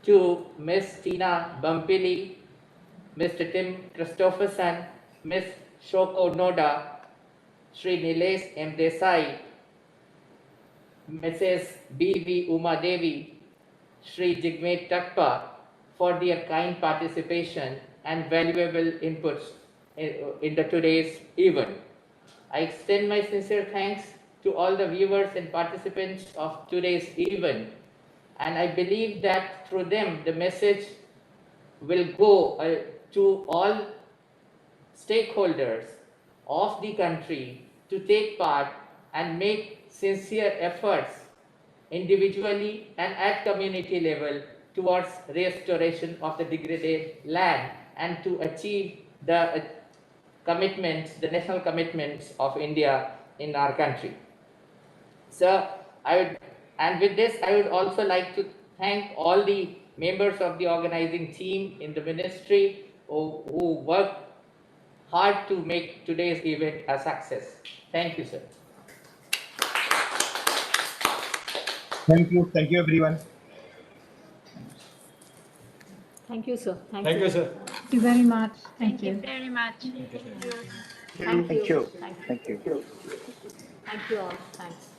to Ms. Tina Bampili, Mr. Tim Christopherson, Ms. Shoko Noda, Shri Nilesh M. Desai, Mrs. B.V. Uma Devi, Shri Jigme Takpa, for their kind participation and valuable inputs in today's event. I extend my sincere thanks to all the viewers and participants of today's event, and I believe that through them the message will go to all stakeholders of the country to take part and make sincere efforts individually and at community level towards restoration of the degraded land and to achieve the commitments, the national commitments of India in our country. So and with this, I would also like to thank all the members of the organizing team in the ministry who worked hard to make today's event a success. Thank you, sir. Thank you everyone. Thank you, sir. Thank you, sir. Thank you very much. Thank you. Very much. Thank you. Thank you. Thank you all. Thanks.